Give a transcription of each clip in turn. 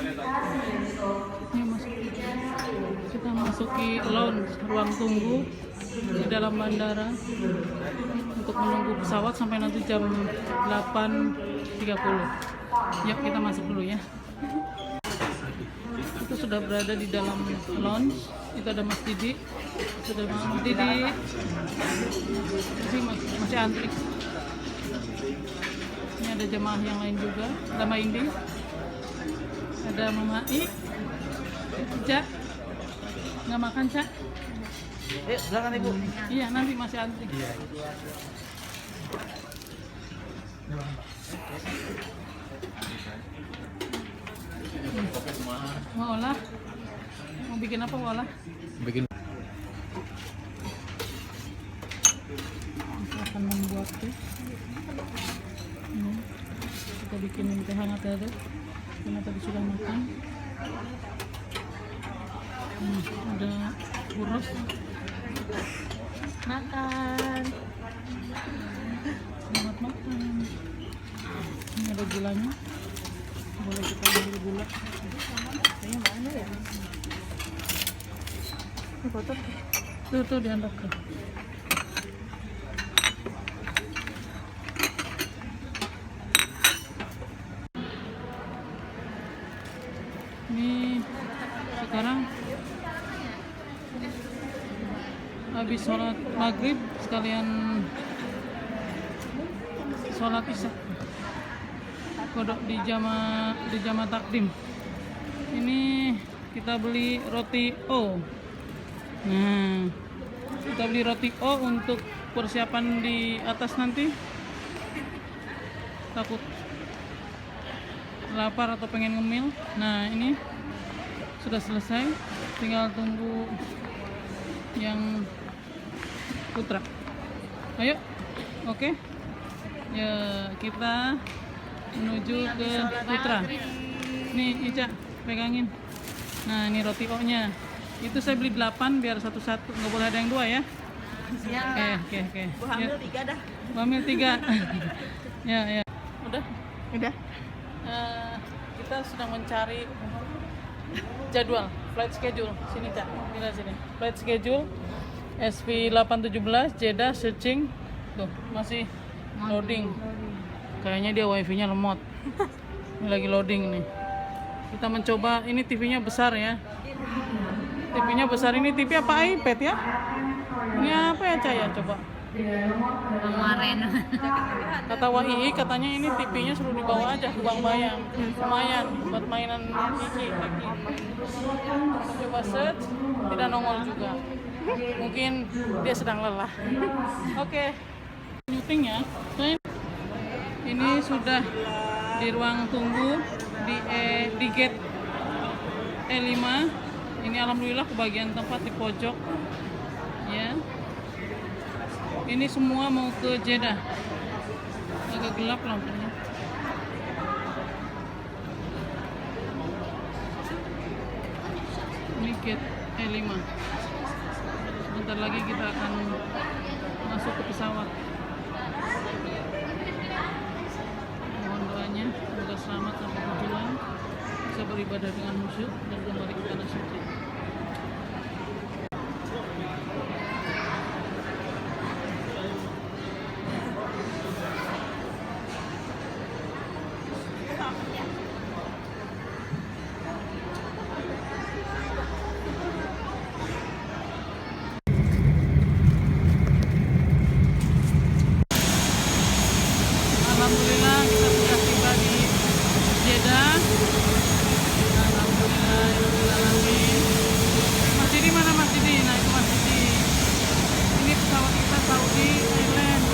Ini masuk, kita masuki lounge, ruang tunggu di dalam bandara untuk menunggu pesawat sampai nanti jam 8.30. Yuk kita masuk dulu ya. Kita sudah berada di dalam lounge. Itu ada Mas Didi. Sudah Mas Didi. Masih antri. Ini ada jemaah yang lain juga. Ada Mbak Indi. Ada Mama I. Cak. Nggak makan, Cak? Silakan Ibu. Iya, nanti masih antri. Iya. Mau olah? Mau bikin apa olah? Bikin. Kita akan membuat teh. Kita bikin teh hangat ada. Karena tadi sudah makan. Ada buros. Makan. Selamat makan. Ini ada gulanya. Boleh kita ambil gula. Ini mana ya? Ini kotor. Tuh diantar tuh. Ini sekarang habis sholat maghrib sekalian sholat isya kodok di jama takdim. Ini kita beli roti O. Nah, kita beli roti O untuk persiapan di atas nanti. Takut lapar atau pengen ngemil. Nah, ini sudah selesai, tinggal tunggu yang putra. Ayo, oke. Ya, kita menuju ke putra. Nih Ica, pegangin. Nah, ini roti O-nya. Itu saya beli 8 biar satu-satu, nggak boleh ada yang 2 ya. Siap. Oke. Bu hamil 3 dah. Bu hamil 3. Ya. Udah. Kita sedang mencari jadwal, flight schedule. Sini Cak, lihat sini. Flight schedule SV817 Jeddah searching. Tuh, masih loading. Kayaknya dia wifi-nya lemot. Ini lagi loading nih. Kita mencoba, ini TV-nya besar ya. TV-nya besar, ini TV apa iPad ya? Ini apa ya Cak ya, coba. Kemarin. Kata WII katanya ini TV-nya suruh dibawa aja ke Bang Bayang. Lumayan buat mainan Kiki. Coba search, tidak nongol juga. Mungkin dia sedang lelah. Oke. Meeting ya. Ini sudah di ruang tunggu di gate E5. Ini alhamdulillah kebagian tempat di pojok. Ya. Ini semua mau ke Jeddah. Agak gelap lampunya. Ini gate E5. Sebentar lagi kita akan masuk ke pesawat. Mohon doanya semoga selamat sampai tujuan, bisa beribadah dengan khusyuk dan kembali ke tanah suci. Alhamdulillah kita sudah tiba di Jeddah. Alhamdulillah, alhamdulillah. Mas Didi mana Mas Didi? Nah itu Mas Didi. Ini pesawat kita Saudi Airlines.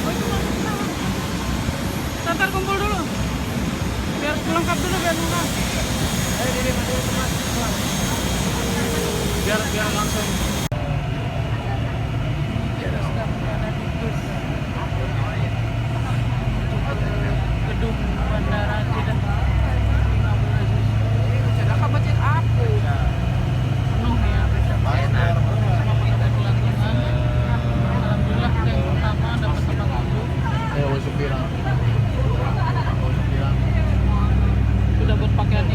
Oh itu masuk pesawat. Tatar kumpul dulu. Biar lengkap dulu biar lengkap. Ayo Didi, Mas. Biar langsung. Kita sudah berada di bus gedung bandara Jeddah 15. Jangan kamu cek aku. Penuh ya, semua pada bergelantungan. Alhamdulillah kita yang pertama dapat tempat duduk. Ayo, supir. Sudah berpakaian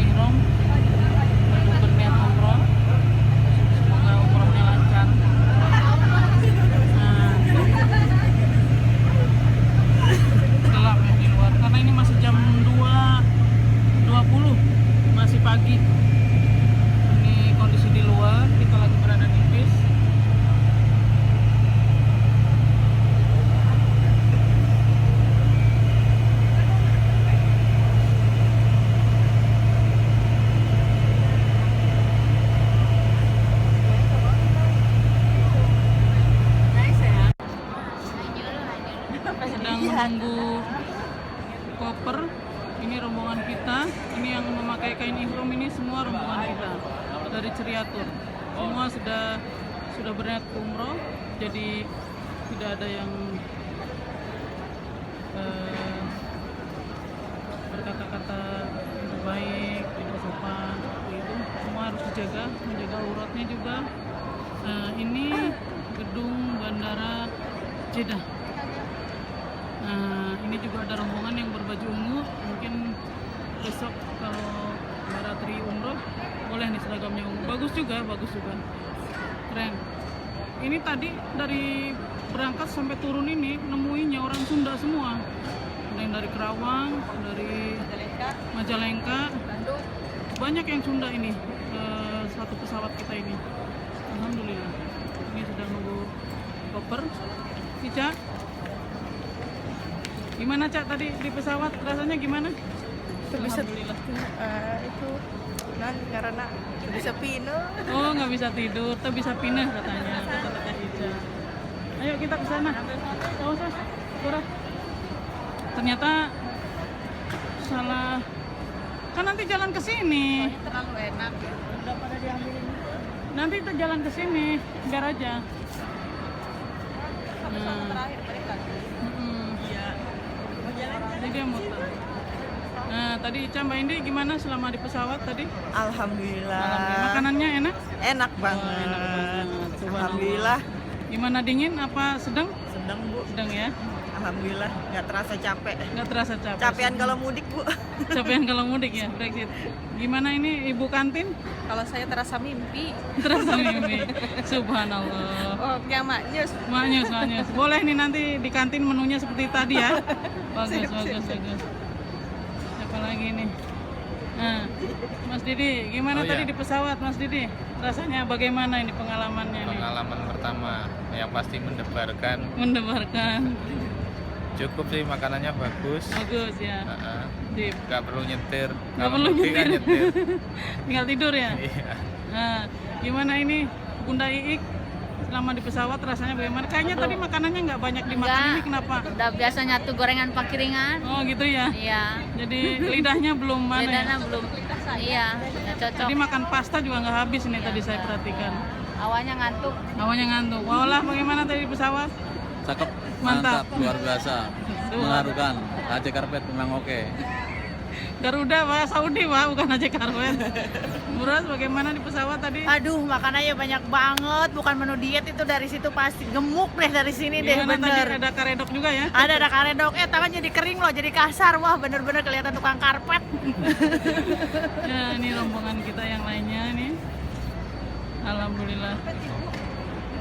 Ini yang memakai kain ihram ini semua rombongan kita dari Ceriatur. Semua sudah berniat umroh, jadi tidak ada yang berkata-kata tidak baik, tidak sopan, seperti itu. Semua harus dijaga, menjaga auratnya juga. Nah, ini gedung bandara Jeddah. Nah, ini juga ada rombongan yang berbaju ungu. Mungkin besok kalau Baratri umroh boleh nih seragamnya ungu. Bagus juga. Keren. Ini tadi dari berangkat sampai turun ini nemuinnya orang Sunda semua. Ada yang dari Kerawang, dari Majalengka. Banyak yang Sunda ini. Satu pesawat kita ini. Alhamdulillah. Ini sudah nunggu koper. Ica, gimana Cak tadi di pesawat? Rasanya gimana? Alhamdulillah. Itu karena bisa pindah. Oh, nggak bisa tidur, tapi bisa pindah katanya. Kata Ica. Ayo kita ke sana. Nggak usah, Kurang. Ternyata salah. Kan nanti jalan ke sini. Terlalu enak. Udah pada diambilin. Nanti kita jalan ke sini, biar aja. Terakhir balik lagi. Iya. Jadi dia muter. Nah, tadi Ica Mbak Indi gimana selama di pesawat tadi? Alhamdulillah. Makanannya enak? Enak banget. Oh, enak banget. Subhanallah. Alhamdulillah. Gimana, dingin apa sedang? Sedang Bu. Sedang ya? Alhamdulillah. Nggak terasa capek. Nggak terasa capek. Capean kalau mudik Bu. Capean kalau mudik ya, Brexit. Gimana ini ibu kantin? Kalau saya terasa mimpi. Terasa mimpi. Subhanallah. Oh, yang maknyus. Maknyus. Boleh nih nanti di kantin menunya seperti tadi ya. Bagus. Siapa lagi nih? Nah, Mas Didi, gimana tadi di pesawat, Mas Didi? Rasanya bagaimana ini pengalamannya nih? Pengalaman pertama yang pasti Mendebarkan. Cukup sih, makanannya bagus. Bagus ya. Sip. Nggak perlu nyetir. Nggak Kalau perlu mudik kan nyetir. Tinggal tidur ya. Iya. Nah, gimana ini Bunda Iik selama di pesawat rasanya bagaimana? Kayaknya tadi makanannya nggak banyak dimakan, ini kenapa? Udah biasanya tuh gorengan pakiringan. Oh gitu ya. Iya. Jadi lidahnya belum mana ya? Bedanya belum. Iya, nggak cocok. Jadi makan pasta juga nggak habis nih tadi saya perhatikan. Awalnya ngantuk. Awalnya ngantuk. Walah, bagaimana tadi di pesawat? Cakep, Mantap. luar biasa, mengharukan. AC Karpet memang oke. Garuda Pak, Saudi Pak, bukan aja Karpet. Buras, bagaimana di pesawat tadi? Aduh, makanannya banyak banget. Bukan menu diet itu, dari situ pasti gemuk deh dari sini deh, Gimana bener. tadi ada karedok juga ya? Ada karedok, tangan jadi kering loh, jadi kasar. Wah, bener-bener kelihatan tukang karpet. Ya, ini rombongan kita yang lainnya nih. Alhamdulillah.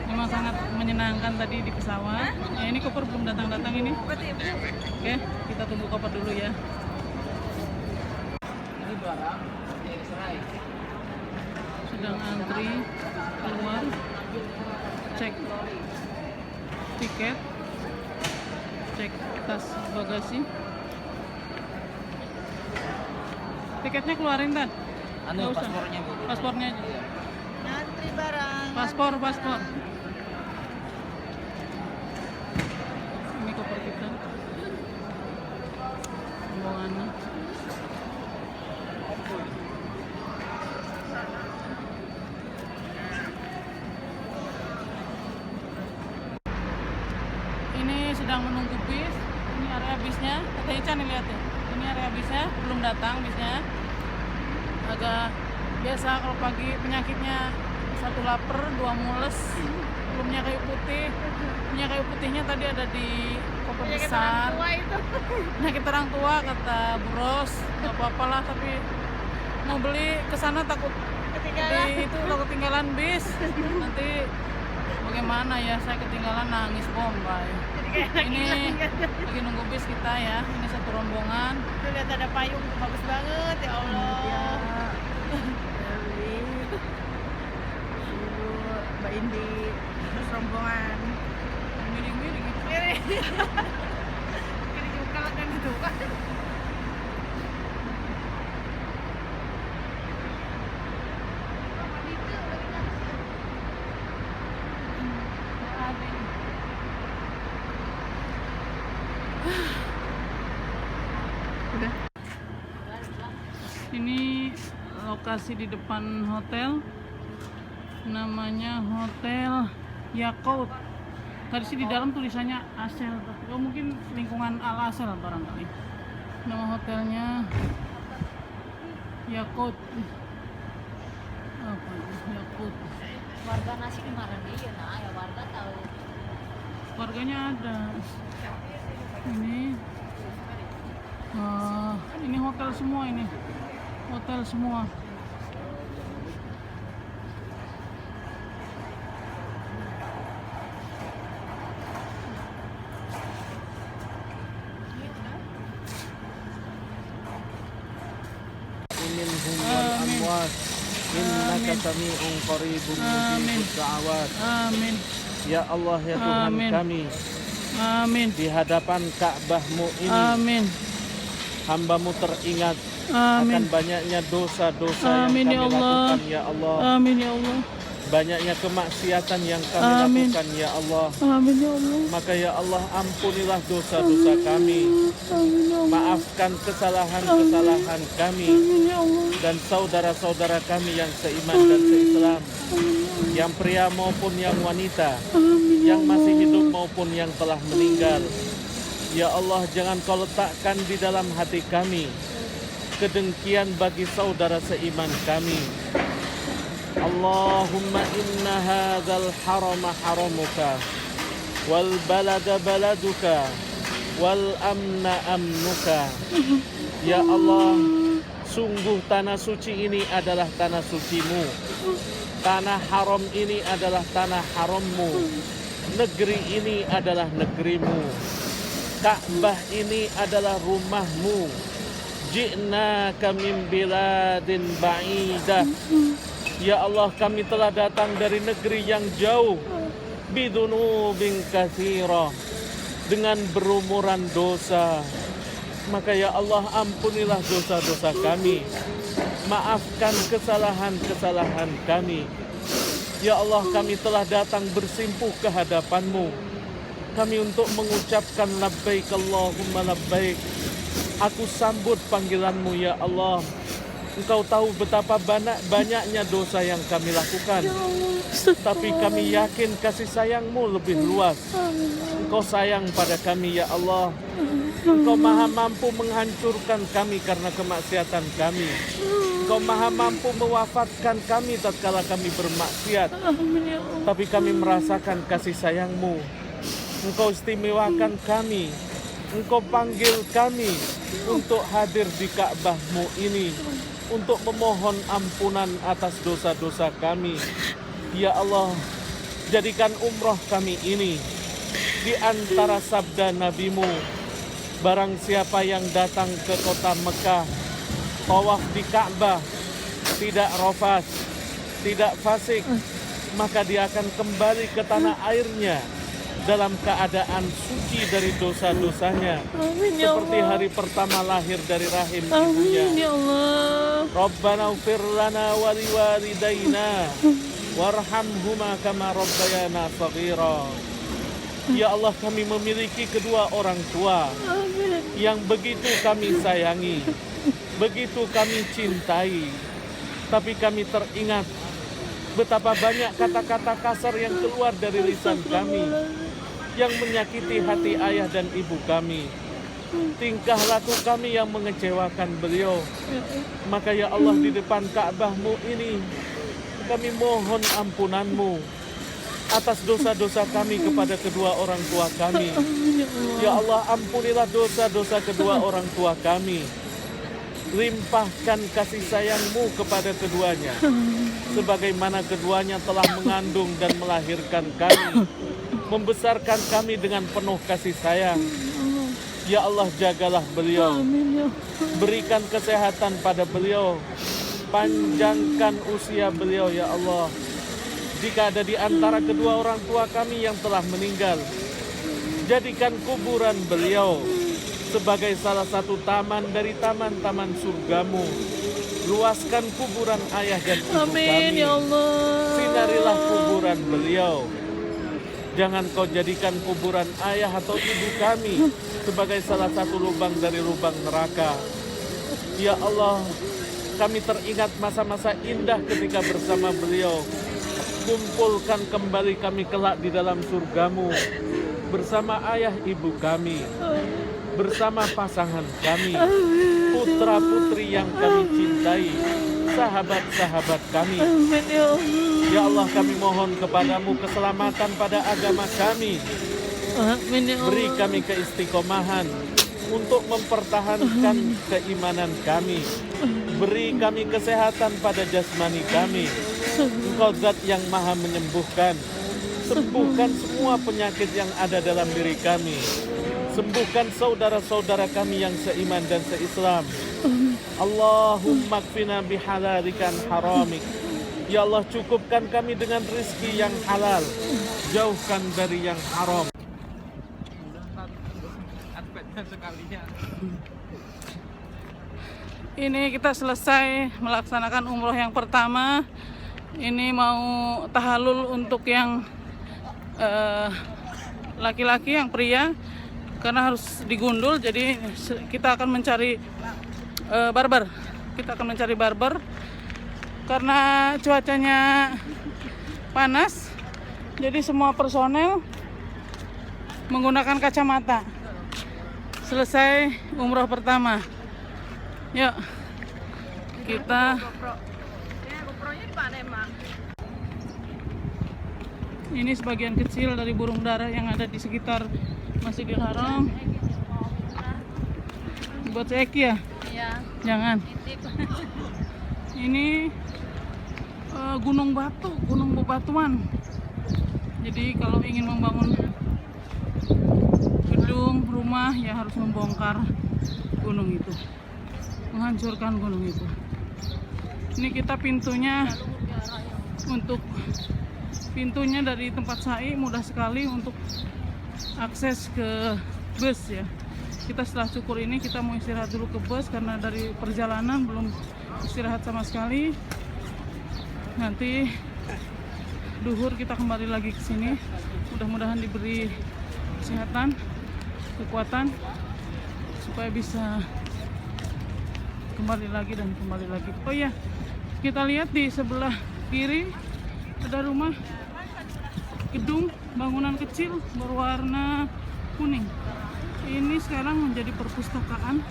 Memang sangat menyenangkan tadi di pesawat. Ya, ini koper belum datang-datang ini. Oke, kita tunggu koper dulu ya. Sedang antri keluar, cek tiket, cek tas bagasi. Tiketnya keluarin Tan. Nggak usah. Paspornya, Bu. Paspornya aja. Antri barang. Paspor. Ini koper kita. Rombongannya. Ini sedang menunggu bis. Ini area bisnya. Kata Ica nih, lihat ya. Ini area bisnya, belum datang bisnya. Agak biasa kalau pagi penyakitnya, satu lapar, dua mules, belumnya kayu putih. Minyak kayu putihnya tadi ada di koper besar. Penyakit orang tua kata Bros, nggak apa-apa lah, tapi mau beli ke sana takut takut ketinggalan bis. Nanti bagaimana ya, saya ketinggalan nangis Bombay. Ini lagi nunggu bis kita ya. Ini satu rombongan. Tuh, lihat ada payung, bagus banget ya Allah. Mbak Indi, terus rombongan. Miring-miring gitu. Ini juga kan gitu kan. Ini lokasi di depan hotel, namanya Hotel Yakult. Tadi sih di dalam tulisannya Asel, tapi mungkin lingkungan Al Asel barangkali. Nama hotelnya Yakult. Apa itu? Yakult. Warga nasi di mana dia? Nah, ya warga tahu. Warganya ada. Ini hotel semua ini. Hotel semua. منهم والأموات إنك سميع قريب مجيب الدعوات. Amin. Ya Allah ya Tuhan Amin. kami, Amin. di hadapan Ka'bah-Mu ini Amin. hamba-Mu teringat Amin. akan banyaknya dosa-dosa yang Amin, kami ya Allah. lakukan ya Allah, Amin ya Allah. banyaknya kemaksiatan yang kami Amin. lakukan ya Allah. Amin ya Allah. Maka ya Allah ampunilah dosa-dosa kami, Amin ya Allah. maafkan kesalahan-kesalahan kami Amin ya Allah. dan saudara-saudara kami yang seiman dan seislam, yang pria maupun yang wanita, Amin ya yang masih hidup maupun yang telah meninggal. Ya Allah, jangan Kau letakkan di dalam hati kami kedengkian bagi saudara seiman kami. Allahumma inna hadzal harama haramuka wal balada baladuka wal amna amnuka. Ya Allah, sungguh tanah suci ini adalah tanah suci-Mu. Tanah haram ini adalah tanah haram-Mu. Negeri ini adalah negeri-Mu. Ka'bah ini adalah rumah-Mu. Ji'naka min biladin ba'idah. Ya Allah, kami telah datang dari negeri yang jauh. Bidunubin katsira, dengan berumuran dosa. Maka ya Allah, ampunilah dosa-dosa kami. Maafkan kesalahan-kesalahan kami. Ya Allah, kami telah datang bersimpuh ke hadapan-Mu. Kami untuk mengucapkan labbaik Allahumma labbaik. Aku sambut panggilan-Mu ya Allah. Engkau tahu betapa banyaknya dosa yang kami lakukan. Tapi kami yakin kasih sayang-Mu lebih luas. Engkau sayang pada kami ya Allah. Engkau maha mampu menghancurkan kami karena kemaksiatan kami. Engkau maha mampu mewafatkan kami tatkala kami bermaksiat. Tapi kami merasakan kasih sayang-Mu. Engkau istimewakan kami. Engkau panggil kami untuk hadir di Ka'bah-Mu ini, untuk memohon ampunan atas dosa-dosa kami. Ya Allah, jadikan umroh kami ini di antara sabda Nabi-Mu. Barang siapa yang datang ke kota Mekah, tawaf di Ka'bah, tidak rafas, tidak fasik, maka dia akan kembali ke tanah airnya dalam keadaan suci dari dosa-dosanya, seperti hari pertama lahir dari rahim ibunya. Ya Allah. Rabbana ighfir lana wa liwalidayna warhamhuma kama rabbayana shaghira. Ya Allah, kami memiliki kedua orang tua yang begitu kami sayangi, begitu kami cintai. Tapi kami teringat betapa banyak kata-kata kasar yang keluar dari lisan kami, yang menyakiti hati ayah dan ibu kami. Tingkah laku kami yang mengecewakan beliau. Maka ya Allah, di depan Ka'bah-Mu ini kami mohon ampunan-Mu atas dosa-dosa kami kepada kedua orang tua kami. Ya Allah, ampunilah dosa-dosa kedua orang tua kami. Limpahkan kasih sayang-Mu kepada keduanya, sebagaimana keduanya telah mengandung dan melahirkan kami, membesarkan kami dengan penuh kasih sayang. Ya Allah, jagalah beliau, berikan kesehatan pada beliau, panjangkan usia beliau ya Allah. Jika ada di antara kedua orang tua kami yang telah meninggal, jadikan kuburan beliau sebagai salah satu taman dari taman-taman surga-Mu. Luaskan kuburan ayah dan ibu Amin kami. ya Allah. Sinarilah kuburan beliau. Jangan Kau jadikan kuburan ayah atau ibu kami sebagai salah satu lubang dari lubang neraka. Ya Allah, kami teringat masa-masa indah ketika bersama beliau. Kumpulkan kembali kami kelak di dalam surgamu bersama ayah ibu kami, bersama pasangan kami, putra-putri yang kami cintai, sahabat-sahabat kami. Ya Allah, kami mohon kepadamu keselamatan pada agama kami. Beri kami keistiqomahan untuk mempertahankan keimanan kami. Beri kami kesehatan pada jasmani kami. Engkau zat yang maha menyembuhkan. Sembuhkan semua penyakit yang ada dalam diri kami. Sembuhkan saudara-saudara kami yang seiman dan seislam. Allahumma kfina bihalalikan haramik. Ya Allah, cukupkan kami dengan rizki yang halal, jauhkan dari yang haram. Ini kita selesai melaksanakan umroh yang pertama. Ini mau tahallul untuk yang laki-laki, yang pria, karena harus digundul. Jadi kita akan mencari barber. Kita akan mencari barber karena cuacanya panas. Jadi semua personel menggunakan kacamata. Selesai umroh pertama. Yuk, kita ini sebagian kecil dari burung dara yang ada di sekitar Masjidil Haram. Buat Eki ya? Iya. Jangan. Ini gunung batu, gunung bebatuan. Jadi kalau ingin membangun gedung, rumah, ya harus membongkar gunung itu, menghancurkan gunung itu. Ini kita pintunya, untuk pintunya dari tempat SAI mudah sekali untuk akses ke bus ya. Kita setelah cukur ini kita mau istirahat dulu ke bus karena dari perjalanan belum istirahat sama sekali. Nanti duhur kita kembali lagi ke sini. Mudah-mudahan diberi kesehatan, kekuatan supaya bisa kembali lagi dan kembali lagi. Oh iya, kita lihat di sebelah kiri ada rumah, gedung bangunan kecil berwarna kuning. Ini sekarang menjadi perpustakaan.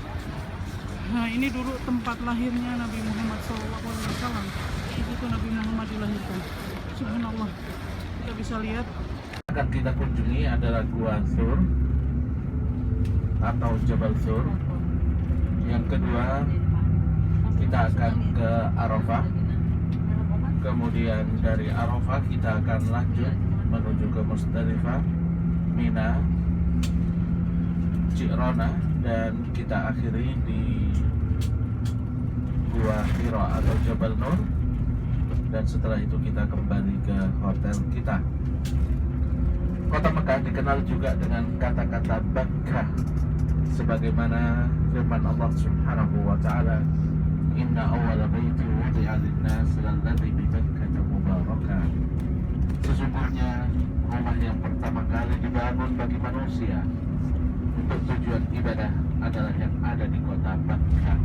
Nah, ini dulu tempat lahirnya Nabi Muhammad SAW. Itu Nabi Muhammad dilahirkan. Subhanallah. Kita bisa lihat. Akan kita kunjungi adalah Gua Sur atau Jabal Sur. Yang kedua, kita akan ke Arafah. Kemudian dari Arafah kita akan lanjut menuju ke Musdalifah, Mina, Ji'rana, dan kita akhiri di Gua Hira atau Jabal Nur. Dan setelah itu kita kembali ke hotel kita. Kota Mekah dikenal juga dengan kata-kata Bakkah, sebagaimana firman Allah Subhanahu wa taala, "Inna awwala baiti wudi'a lin-nas lalladzi bi Bakkah mubarakan." Sesungguhnya rumah yang pertama kali dibangun bagi manusia untuk tujuan ibadah adalah yang ada di kota Bakkah.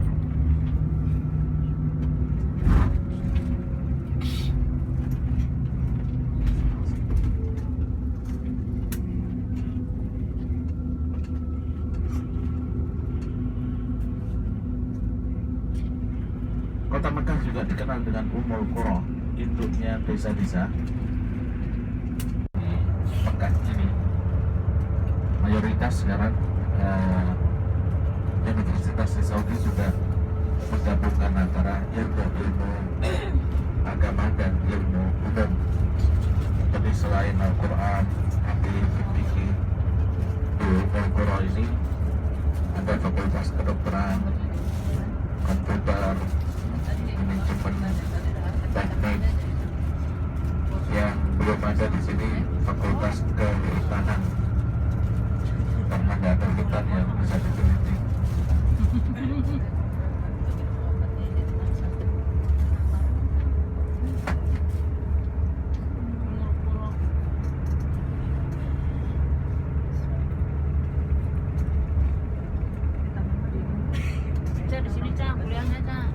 Kota Mekah juga dikenal dengan Ummul Qura, induknya desa-desa. Di Mekah ini mayoritas sekarang universitas di Saudi sudah menggabungkan antara ilmu agama dan ilmu umum. Jadi selain Al-Quran, hadis, fikih, di Ummul Qura ini ada fakultas kedokteran, komputer, manajemen, teknik. Yang belum ada di sini fakultas kehutanan, karena nggak ada hutan yang bisa diteliti. Di sini, Cang, kuliahnya, Cang.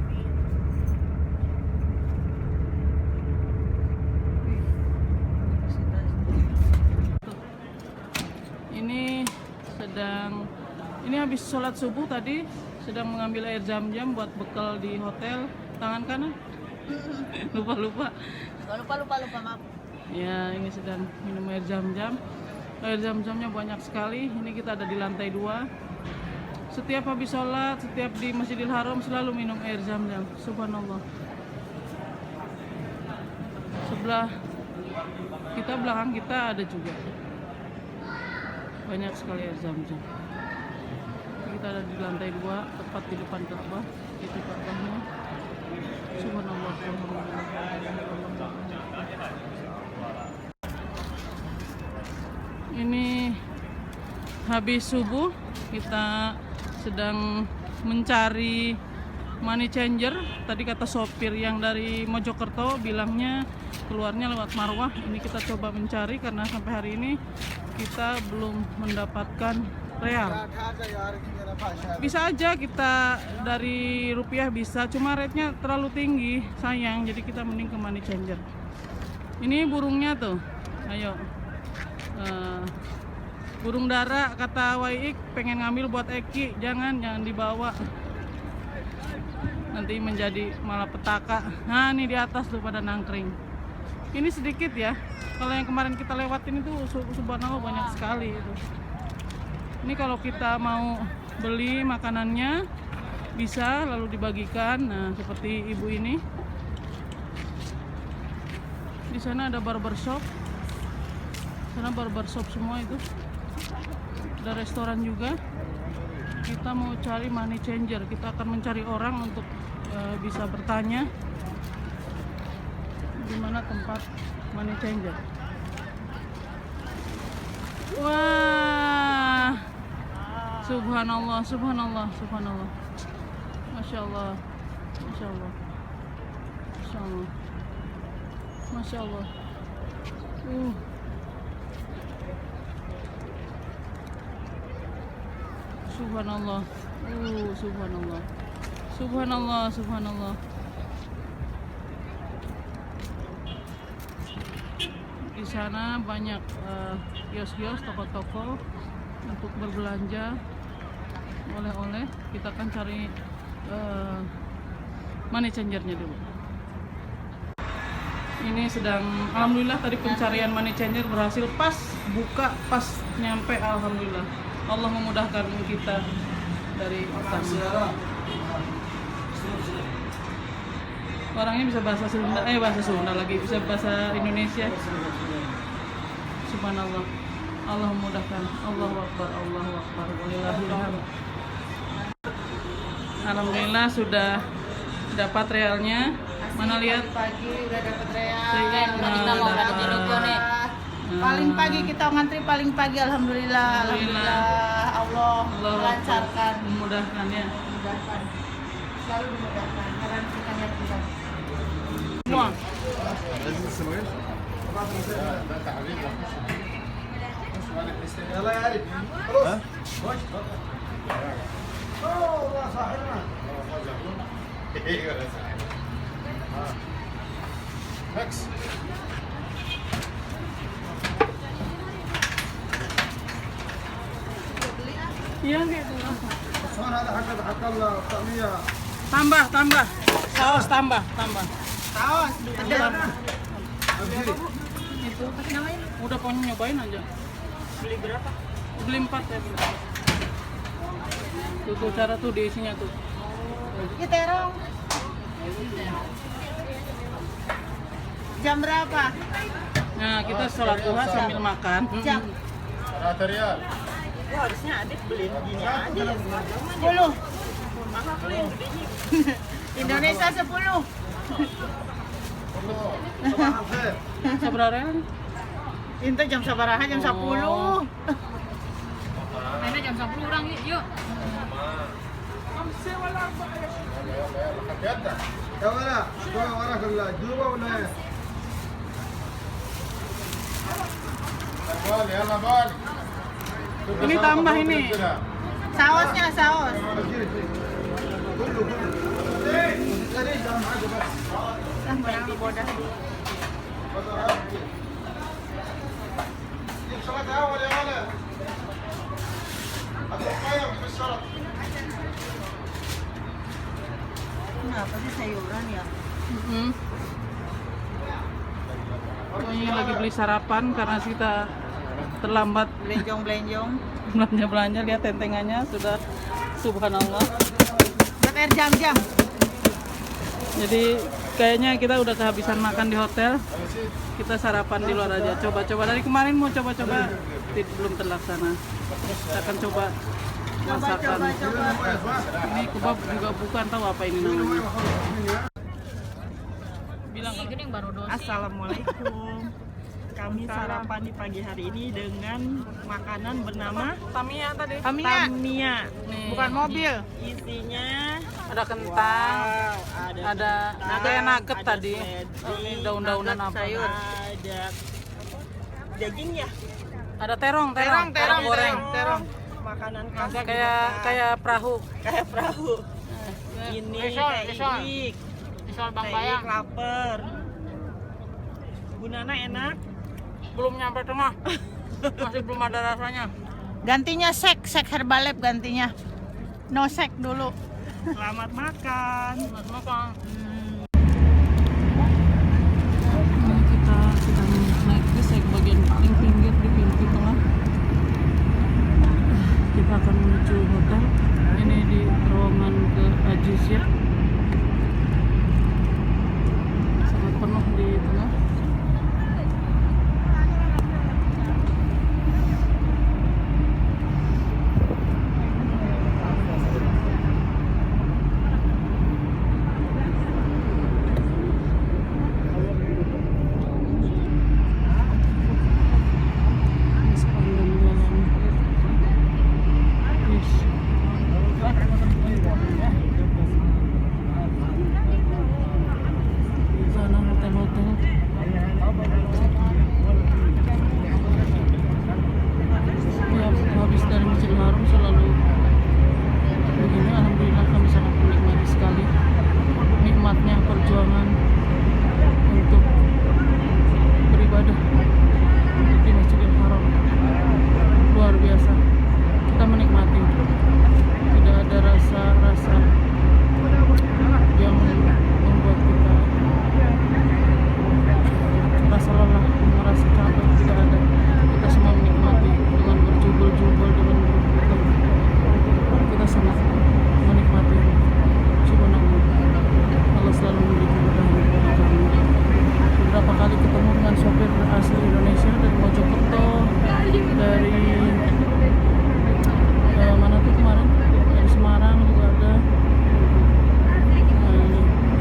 habis sholat subuh tadi sedang mengambil air zam-zam buat bekal di hotel. Tangan kanan. Lupa. Lupa maaf. Ya, ini sedang minum air zam-zam. Air zam-zamnya banyak sekali. Ini kita ada di lantai 2. Setiap habis sholat, setiap di Masjidil Haram selalu minum air zam-zam. Subhanallah. Sebelah kita, belakang kita ada juga. Banyak sekali air zam-zam. Kita ada di lantai 2, tepat di depan Ka'bah. Itu Ka'bahnya. Subhanallah. Ini habis subuh, kita sedang mencari money changer. Tadi kata sopir yang dari Mojokerto bilangnya keluarnya lewat Marwah. Ini kita coba mencari karena sampai hari ini kita belum mendapatkan real. Bisa aja kita dari rupiah bisa, cuma rate-nya terlalu tinggi, sayang. Jadi kita mending ke money changer. Ini burungnya tuh, ayo. Burung dara kata Waik pengen ngambil buat Eki, jangan dibawa, nanti menjadi malapetaka. Nah, ini di atas tuh pada nangkring. Ini sedikit ya, kalau yang kemarin kita lewatin itu subhanallah banyak sekali itu. Ini kalau kita mau beli makanannya bisa lalu dibagikan. Nah, seperti ibu ini. Di sana ada barbershop. Sana barbershop semua itu. Ada restoran juga. Kita mau cari money changer. Kita akan mencari orang untuk bisa bertanya di mana tempat money changer. Wah, subhanallah. Masya Allah. Subhanallah. Di sana banyak kios-kios, toko-toko untuk berbelanja, oleh-oleh. Kita akan cari money changernya dulu. Ini sedang, alhamdulillah tadi pencarian money changer berhasil, pas buka, pas nyampe, alhamdulillah. Allah memudahkan kita dari utama. Orangnya bisa bahasa Sunda lagi, bisa bahasa Indonesia. Subhanallah. Allah memudahkan. Allahu Akbar. Walillahilhamd. Alhamdulillah sudah dapat realnya. Mana lihat? Pagi udah dapat real. Kita mau berangkat Jogja nih. Paling pagi kita ngantri paling pagi, alhamdulillah. Allah melancarkan, memudahkan ya. Selalu dimudahkan karena kita lihat juga. Semua. يلا يا عارف خلاص خش والله صاحبنا ماكس Iya gitu. عثمان هذا حق الطعميه Tambah. Saus tambah. Saus. Itu udah pokoknya nyobain aja. Beli berapa? Beli 4 ya. Tuh cara tuh diisinya tuh. Ya terong. Jam berapa? Nah, kita sholat duha sambil makan. Jam. ريال Wah, harusnya Adit beliin gini aja ya. 10. Indonesia 10. صباح الخير Seberapa? Itu jam sabaraha jam 10. Mainnya jam 10 orang yuk. يا ولا شو وراك الجوبه ولا ايه؟ بالي يلا بالي Ini tambah ini. Sausnya saus. كله ليش انا معاك بس Di bodah. جيب سلطه اول يا ولد الطيب بالسلطه apa sih sayuran ya? Pokoknya lagi beli sarapan karena kita terlambat Belenjong-belenjong. belanja. Lihat tentengannya sudah subhanallah. Buat air jam-jam. Jadi kayaknya kita udah kehabisan makan di hotel. Kita sarapan di luar aja. Coba-coba dari kemarin mau coba-coba belum terlaksana. Kita akan coba masakan. Ini kebab juga bukan, tahu apa ini namanya. Bilang Ini gini baru dosis. Assalamualaikum. Kami sarapan di pagi hari ini dengan makanan bernama Tamiya tadi. Tamiya. Nih, Bukan mobil. Isinya ada kentang, ada kayak nugget ada tadi. seledri, Ini daun-daunan nugget, apa? sayur, ada daging ya, Ada terong goreng. Terong. makanan khas Kayak perahu. kayak perahu. Ini kayak Misal Bang iik Bayang. lapar. Gunana enak. Belum nyampe tengah. Masih belum ada rasanya. Gantinya sek Herbalife gantinya. No sek dulu. Selamat makan. Mas makan. Nah, kita sedang naik bis ke bagian paling pinggir di pintu tengah. Kita akan menuju hotel. Ini di terowongan ke Ajizya. Sangat penuh di tengah. Sepanjang jalan. Yes. Di sana hotel-hotel. Ya, habis dari Masjidil Haram selalu begini. Alhamdulillah kami sangat menikmati sekali nikmatnya perjuangan untuk beribadah di Masjidil Haram. Luar biasa, kita menikmati, tidak ada rasa-rasa yang membuat kita merasa lelah, merasa capek, tidak ada. Kita semua menikmati dengan berjubel-jubel, dengan berputar. Kita sangat menikmati. Subhanallah, Allah selalu memberi kemudahan kepada kami. Beberapa kali ketemu dengan sopir asli Indonesia dari Mojokerto, dari mana tuh kemarin, dari Semarang juga ada. Nah,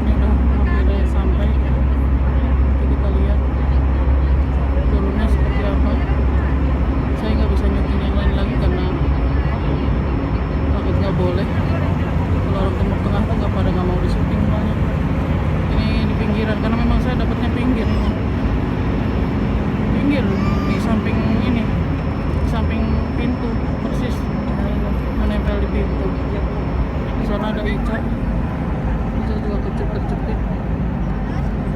ini udah hampir sampai. Nanti kita lihat turunnya seperti apa. Saya nggak bisa nyeting yang lain lagi karena takut nggak boleh. Kalau orang Timur Tengah tuh nggak mau di syuting banyak. Ini di pinggiran karena memang saya dapatnya pinggir di samping ini, di samping pintu persis menempel di pintu. Di sana ada Ica juga terjepit,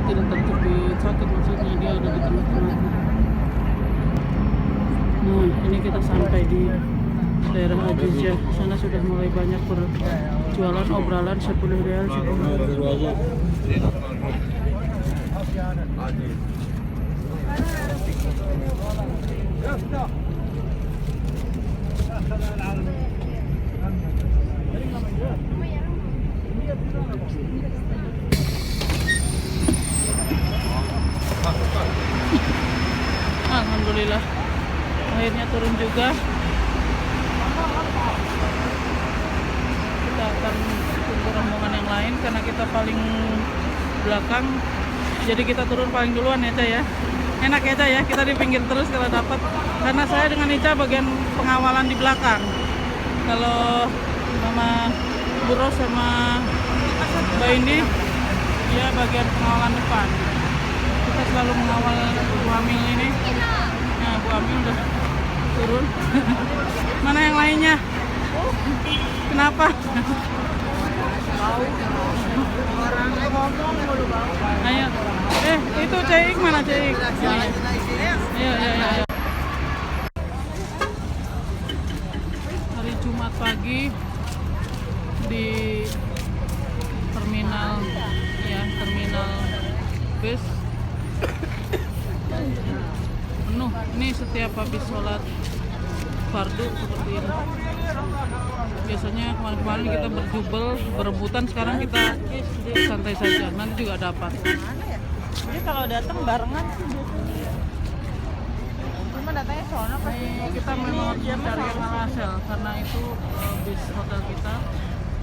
tidak terjepit sakit, maksudnya dia ada di tengah-tengah. Nah, ini kita sampai di daerah Ajizya. Sana sudah mulai banyak berjualan obralan 10 rial. Alhamdulillah akhirnya turun juga. Kita akan tunggu rombongan yang lain karena kita paling belakang, jadi kita turun paling duluan ya Ca ya. Enak ya Ca ya, kita di pinggir terus kalau dapat, karena saya dengan Ica bagian pengawalan di belakang. Kalau Mama Buro sama Mbak Indi dia bagian pengawalan depan. Kita selalu mengawal Bu Amil ini. Nah, Bu Amil udah turun. Mana yang lainnya? Kenapa? Ayo. Itu Ceik mana Ceik? Ayo. Hari Jumat pagi di Terminal bis penuh. Ini setiap habis sholat fardu seperti ini. Biasanya kemarin-kemarin kita berjubel, berebutan, sekarang kita santai saja. Nanti juga dapat. Jadi kalau datang barengan sih biasanya. Cuma datangnya soalnya pas Kita memang harus mencari yang hasil karena itu bis hotel kita,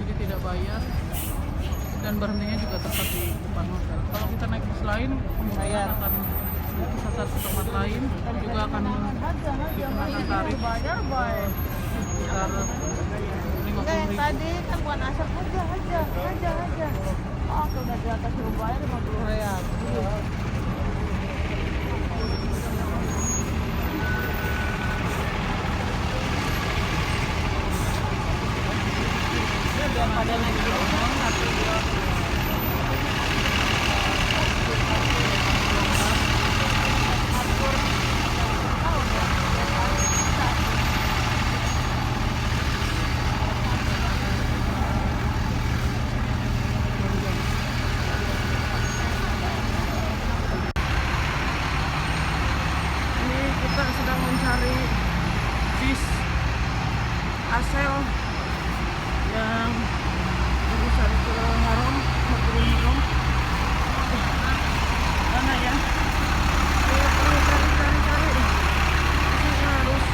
jadi tidak bayar dan berhentinya juga tepat di depan hotel. Kalau kita naik bis lain, kemungkinan akan disasar ke tempat lain, juga akan dikenakan tarif sekitar 50.000. Tadi kan bukan asap aja. Oh, udah di atas suruh bayar 50 real. Ada naik gelombang tapi ini kita sedang mencari bis asel yang jurusan ke Haram, Masjidil Haram. Mana ya? Cari. Ini harus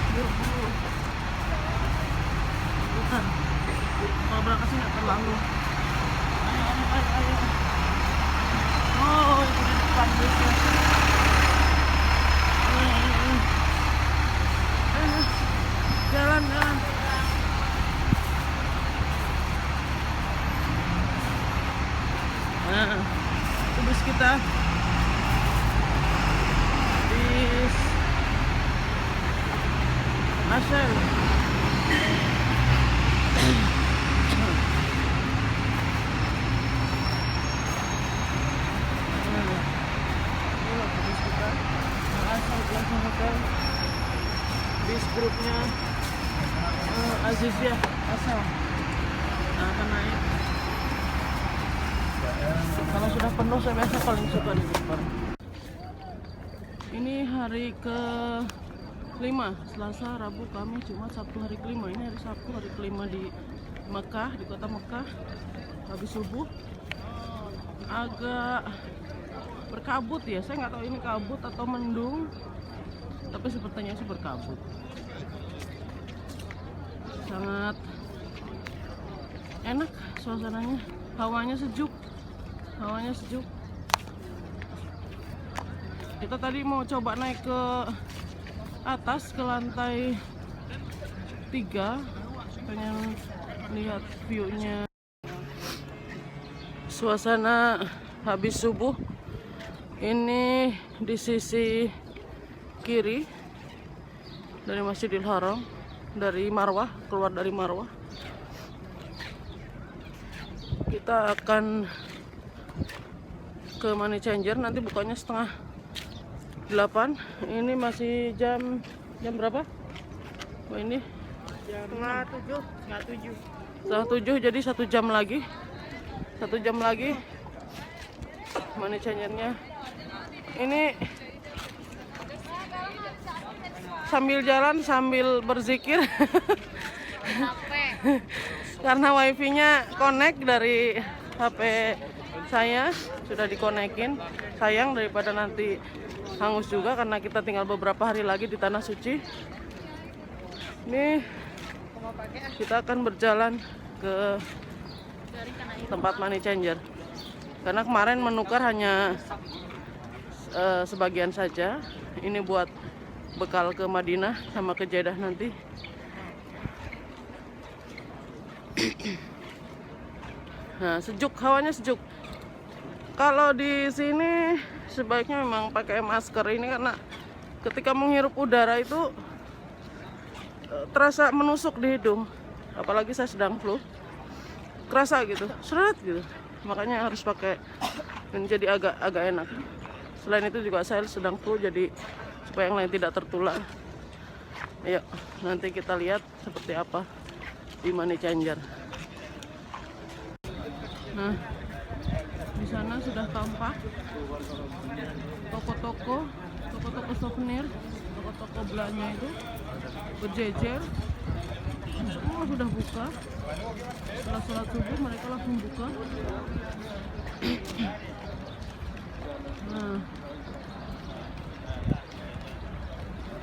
buru-buru. Bukan. Kalau berangkat sih nggak terlalu. Ayo. Oh, itu di depan busnya. Jalan. Nah, itu bus kita. Bis Asel. Bus kita Asel Plaza Hotel. Bis grupnya Azizia Asal. Nah, akan naik. Kalau sudah penuh saya biasa paling suka di depan. Ini hari ke-5, Selasa, Rabu, Kamis, Jumat, Sabtu hari ke-5. Ini hari Sabtu hari ke-5 di Mekah, di kota Mekah. Habis subuh agak berkabut ya. Saya nggak tahu ini kabut atau mendung, tapi sepertinya sih berkabut. Sangat enak suasananya, hawanya sejuk. Kita tadi mau coba naik ke atas, ke lantai 3, pengen lihat view-nya. Suasana habis subuh ini di sisi kiri dari Masjidil Haram, dari Marwah, keluar dari Marwah. Kita akan ke Money Changer, nanti bukanya setengah 8. Ini masih jam berapa? Oh, ini setengah tujuh, jadi 1 jam lagi. 1 jam lagi Money Changer-nya. Ini sambil jalan sambil berzikir karena wifi-nya connect dari HP saya, sudah dikonekin. Sayang daripada nanti hangus juga karena kita tinggal beberapa hari lagi di Tanah Suci. Ini kita akan berjalan ke tempat Money Changer karena kemarin menukar hanya sebagian saja. Ini buat bekal ke Madinah sama ke Jeddah nanti. Nah, sejuk, hawanya sejuk. Kalau di sini sebaiknya memang pakai masker ini karena ketika menghirup udara itu terasa menusuk di hidung. Apalagi saya sedang flu, kerasa gitu, seret gitu. Makanya harus pakai, menjadi agak enak. Selain itu juga saya sedang flu, jadi supaya yang lain tidak tertular. Ayo, nanti kita lihat seperti apa di Money Changer. Nah, di sana sudah tampak toko-toko souvenir, toko-toko belanja itu berjejer. Semua sudah buka. Setelah sholat subuh mereka langsung buka. Nah,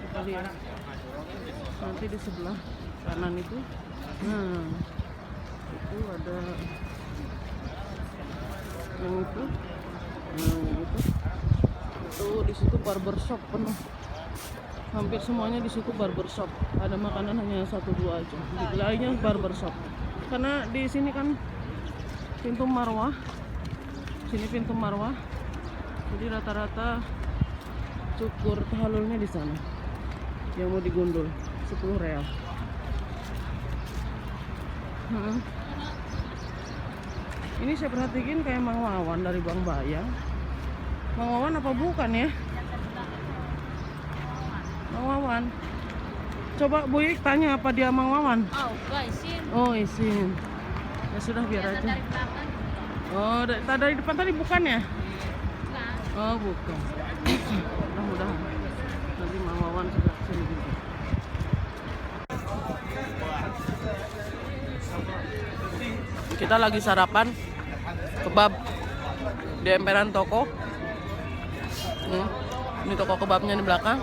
kita lihat nanti di sebelah kanan itu. Nah, itu ada yang itu. Nah, itu di situ barbershop penuh. Hampir semuanya di situ barbershop. Ada makanan hanya 1-2 aja. Di lainnya barbershop. Karena di sini kan pintu marwah. Sini pintu marwah. Jadi rata-rata cukur tahalulnya di sana. Yang mau digundul 10 real. Ini saya perhatiin kayak Mang Wawan dari Bang Bayang. Mang Wawan apa bukan ya? Mang Wawan. Coba Bu Ik tanya apa dia Mang Wawan. Oh, enggak isin. Oh, isin. Ya sudah biar Biasa aja. dari belakang. Oh, dari depan tadi bukan ya? Bukan. Oh, bukan. Mudah-mudahan nanti Mang Wawan sudah sini juga. Kita lagi sarapan kebab di emperan toko. Ini toko kebabnya di belakang.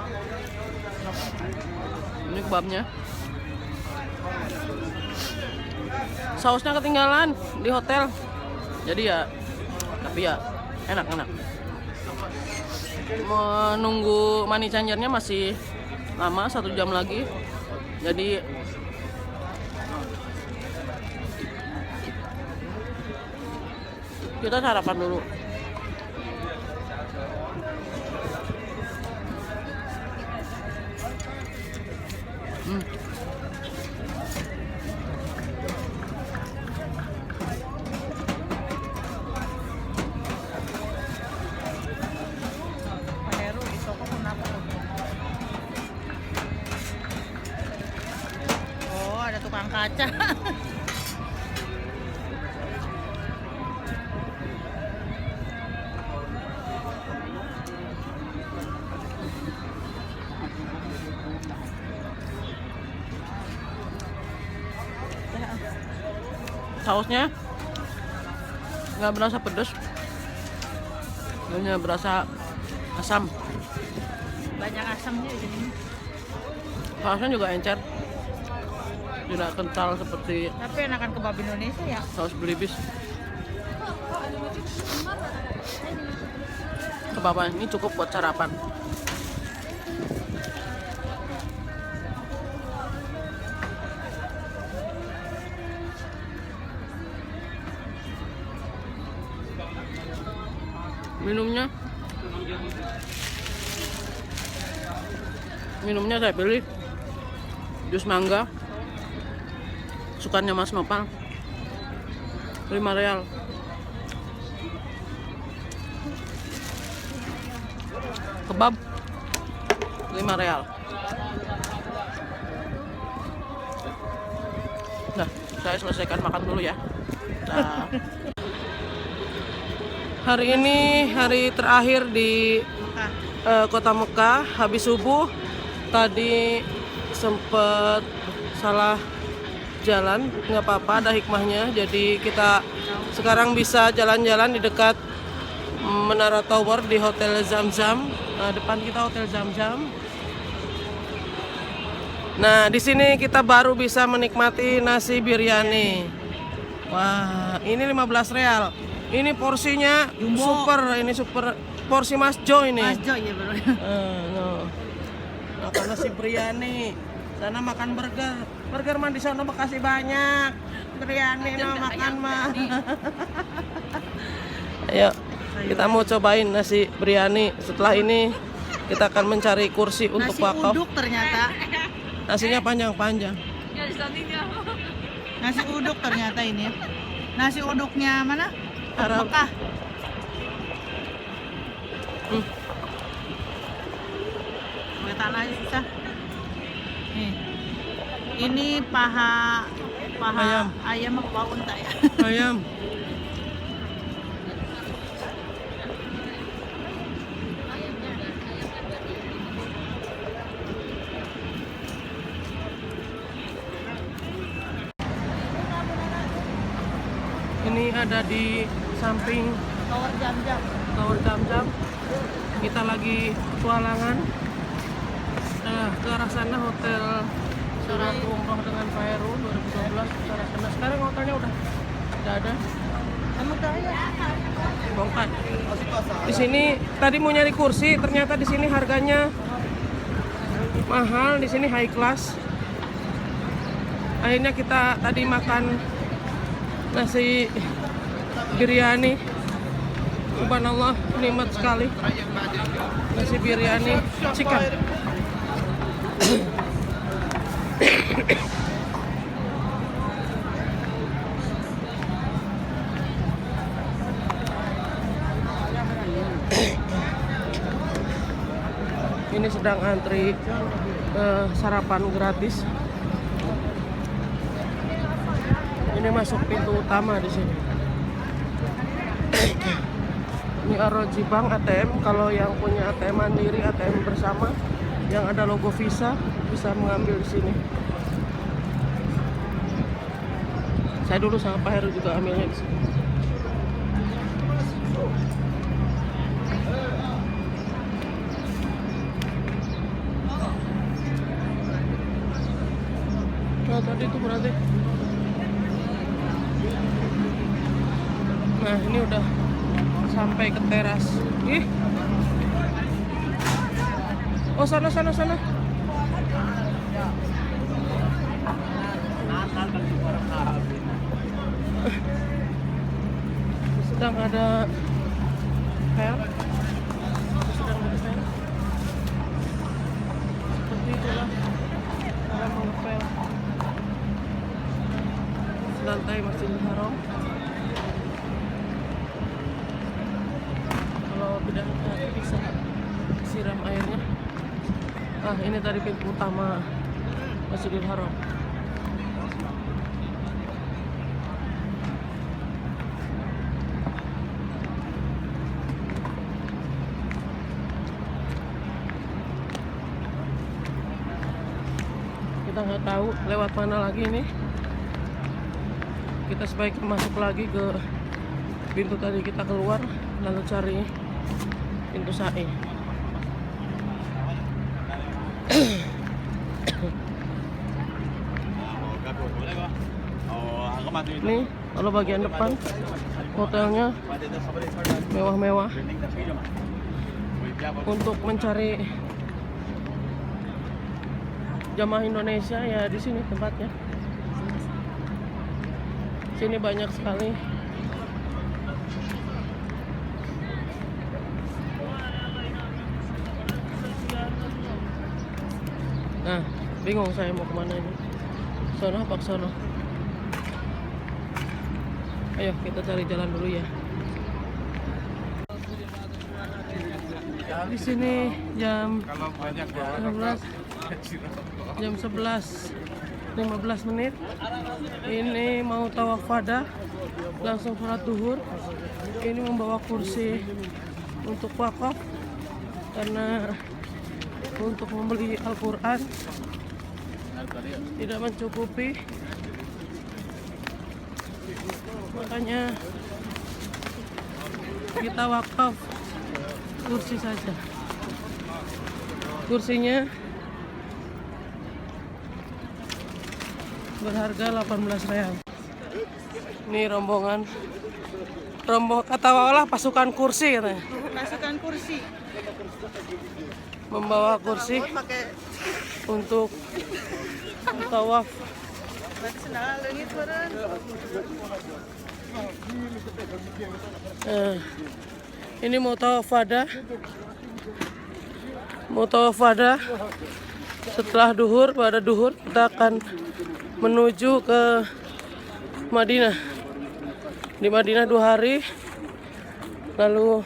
Ini kebabnya. Sausnya ketinggalan di hotel. Jadi ya, tapi ya enak-enak. Menunggu money changernya masih lama, 1 jam lagi. Jadi kita sarapan dulu. Oh, ada tukang kaca. Sausnya nggak berasa pedas, hanya berasa asam. Banyak asamnya di sini. Sausnya juga encer, tidak kental seperti Tapi enakan kebab Indonesia ya. saus belibis. Kebab ini cukup buat sarapan. Minumnya saya pilih jus mangga sukanya Mas Nopal, 5 real. Kebab 5 real. Nah, saya selesaikan makan dulu ya. Nah. Hari ini hari terakhir di kota Mekah. Habis subuh tadi sempet salah jalan, nggak apa-apa, ada hikmahnya. Jadi kita sekarang bisa jalan-jalan di dekat Menara Tower di Hotel Zamzam. Nah, depan kita Hotel Zamzam. Nah, di sini kita baru bisa menikmati nasi biryani. Wah, ini 15 real. Ini porsinya super, ini super porsi Mas Jo ini. Mas Jo ya bro. No. Makan nasi biryani. Sana makan burger. Burger mah di sana Bekasi banyak. Biryani no makan mah. Ayo, kita mau cobain nasi biryani. Setelah ini kita akan mencari kursi untuk wakaf. Nasi uduk ternyata. Nasinya panjang-panjang. Nasi uduk ternyata ini. Nasi uduknya mana? Arab. Mekah. Tanah aja susah. Nih. Ini paha Ayam. ayam apa unta ya? Ayam. Ini ada di samping Tower jam-jam. Tower Jam-Jam. Kita lagi petualangan ke arah sana, hotel Surat Umroh dengan Pak Heru 2012 ke arah sana. Sekarang hotelnya udah nggak ada, Emang kaya? bongkar. Di sini tadi mau nyari kursi, ternyata di sini harganya mahal, di sini high class. Akhirnya kita tadi makan nasi biryani. Subhanallah, nikmat sekali. Nasi biryani chicken. Ini sedang antri sarapan gratis. Ini masuk pintu utama di sini. Ini ROG Bank ATM. Kalau yang punya ATM mandiri, ATM bersama yang ada logo Visa, bisa mengambil di sini. Saya dulu sama Pak Heru juga ambilnya di sini. Nah, tadi itu berarti. Nah, ini udah sampai ke teras. Ih. Oh, sana. Sedang ada pel. Sedang ada pel. Seperti itulah cara mengepel lantai Masjidil Haram. Kalau tidak bisa siram airnya. Ah, ini tadi pintu utama Masjidil Haram. Kita nggak tahu lewat mana lagi nih. Kita sebaiknya masuk lagi ke pintu tadi kita keluar, lalu cari pintu sa'i. Nih, kalau bagian depan hotelnya mewah-mewah. Untuk mencari jamaah Indonesia ya di sini tempatnya. Sini banyak sekali. Nah, bingung saya mau kemana ini. Sono apa sono? Ayo kita cari jalan dulu ya. Di sini jam 11:15 menit. Ini mau tawaf wada, langsung sholat duhur. Ini membawa kursi untuk wakaf karena untuk membeli Al-Quran tidak mencukupi, makanya kita wakaf kursi saja. Kursinya berharga 18 real. Ini rombongan kata walah pasukan kursi katanya. Pasukan kursi. Membawa kursi untuk tawaf. Ini mau tawaf wada. Setelah duhur, pada duhur kita akan menuju ke Madinah. Di Madinah 2 hari, lalu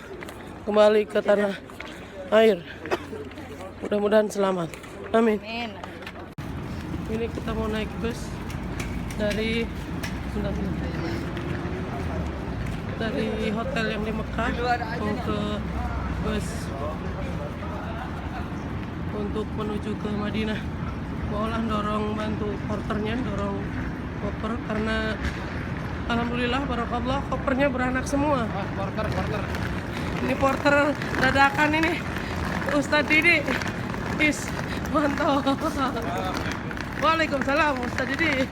kembali ke tanah air. Mudah-mudahan selamat. Amin. Ini kita mau naik bus dari hotel yang di Mekah mau ke bus untuk menuju ke Madinah. Maulah dorong bantu porternya, dorong koper karena Alhamdulillah, barakallah, kopernya beranak semua. Ini porter dadakan ini, Ustadz Didi. Is, mantap. Waalaikumsalam, Ustadz Didi.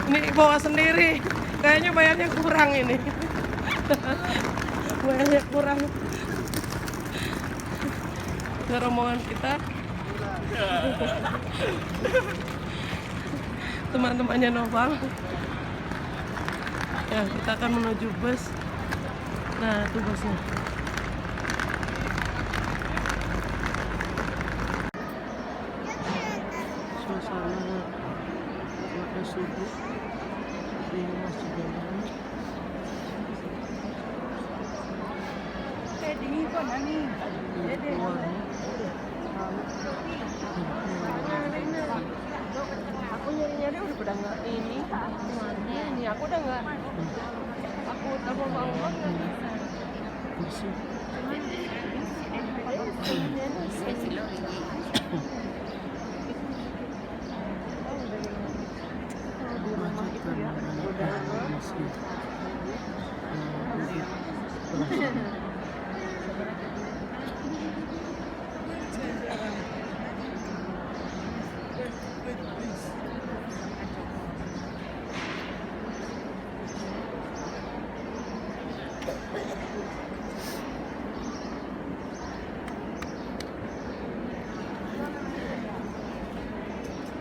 Ini bawa sendiri, kayaknya bayarnya kurang ini. Bayarnya kurang. Itu rombongan kita. Teman-temannya Noval. Ya, kita akan menuju bus. Nah, itu busnya. Suasana pada subuh di Masjid Nabawi. Aku nyari-nyari udah nggak ini. Ini aku udah nggak. Aku telepon bangun. Bersih.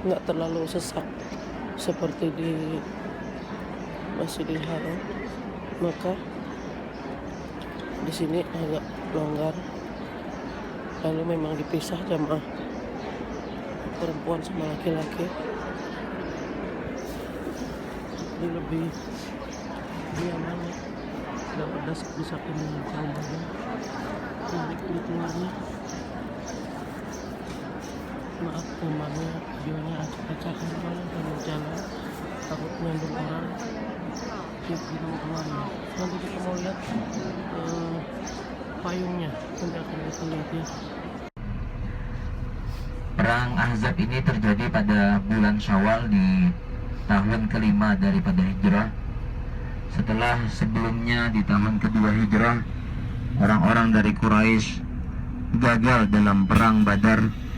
Nggak terlalu sesak seperti di Masjidil Haram, maka di sini agak longgar. Lalu memang dipisah jamaah perempuan sama laki-laki. Ini lebih nyaman, nggak berdesak-desakan dengan kaum badan. Tarik di keluarnya. Maaf gambarnya, videonya acak-acakan banget dengan jalan, takut nyandung orang. Kita mau keluarnya. Nanti kita mau lihat payungnya, nanti akan kita lihat ya. Perang Ahzab ini terjadi pada bulan Syawal di tahun kelima daripada hijrah. Setelah sebelumnya di tahun kedua hijrah, orang-orang dari Quraisy gagal dalam perang Badar.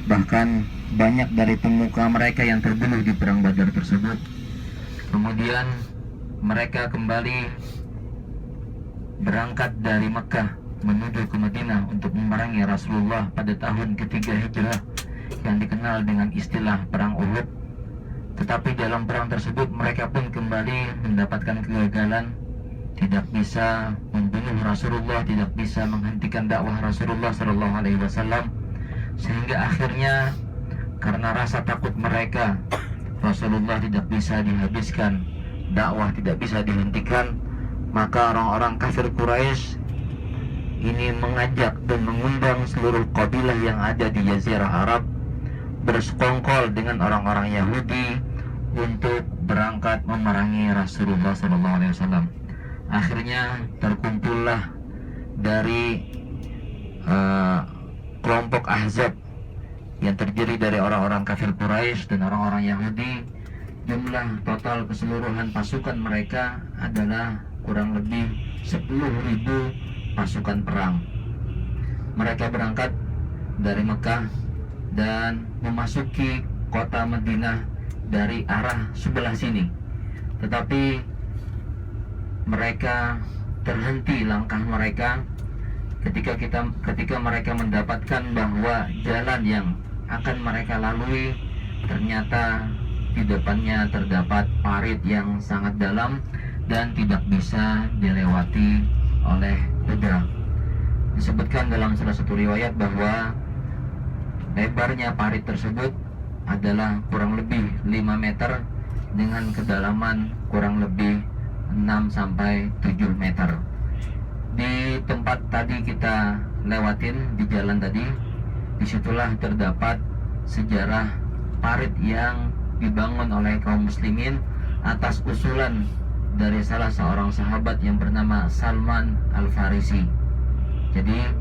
Bahkan banyak dari pemuka mereka yang terbunuh di perang Badar tersebut. Kemudian mereka kembali berangkat dari Mekah menuju ke Madinah untuk memerangi Rasulullah pada tahun ketiga hijrah yang dikenal dengan istilah perang Uhud. Tetapi dalam perang tersebut mereka pun kembali mendapatkan kegagalan, tidak bisa membunuh Rasulullah, tidak bisa menghentikan dakwah Rasulullah SAW. Sehingga akhirnya karena rasa takut mereka, Rasulullah tidak bisa dihabiskan, dakwah tidak bisa dihentikan, maka orang-orang kafir Quraisy ini mengajak dan mengundang seluruh kabilah yang ada di Jazirah Arab bersekongkol dengan orang-orang Yahudi untuk berangkat memerangi Rasulullah SAW. Akhirnya terkumpullah dari kelompok Ahzab yang terdiri dari orang-orang kafir Quraisy dan orang-orang Yahudi. Jumlah total keseluruhan pasukan mereka adalah kurang lebih 10.000 pasukan perang. Mereka berangkat dari Mekah dan memasuki kota Madinah dari arah sebelah sini. Tetapi mereka terhenti langkah mereka ketika mereka mendapatkan bahwa jalan yang akan mereka lalui ternyata di depannya terdapat parit yang sangat dalam dan tidak bisa dilewati oleh kuda. Disebutkan dalam salah satu riwayat bahwa lebarnya parit tersebut adalah kurang lebih 5 meter dengan kedalaman kurang lebih 6-7 meter. Di tempat tadi kita lewatin, di jalan tadi, disitulah terdapat sejarah parit yang dibangun oleh kaum muslimin atas usulan dari salah seorang sahabat yang bernama Salman Al-Farisi. Jadi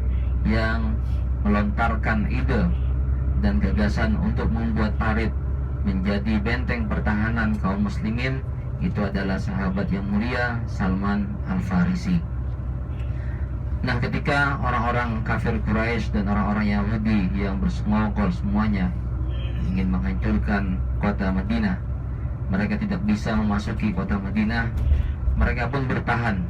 yang melontarkan ide dan gagasan untuk membuat parit menjadi benteng pertahanan kaum muslimin itu adalah sahabat yang mulia Salman Al-Farisi. Nah, ketika orang-orang kafir Quraisy dan orang-orang Yahudi yang bersekongkol semuanya ingin menghancurkan kota Madinah, mereka tidak bisa memasuki kota Madinah. Mereka pun bertahan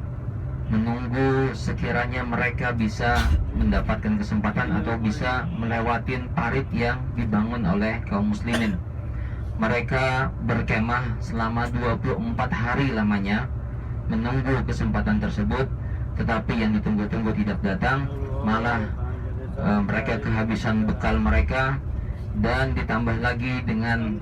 menunggu sekiranya mereka bisa mendapatkan kesempatan atau bisa melewatin parit yang dibangun oleh kaum muslimin. Mereka berkemah selama 24 hari lamanya menunggu kesempatan tersebut, tetapi yang ditunggu-tunggu tidak datang, malah mereka kehabisan bekal mereka, dan ditambah lagi dengan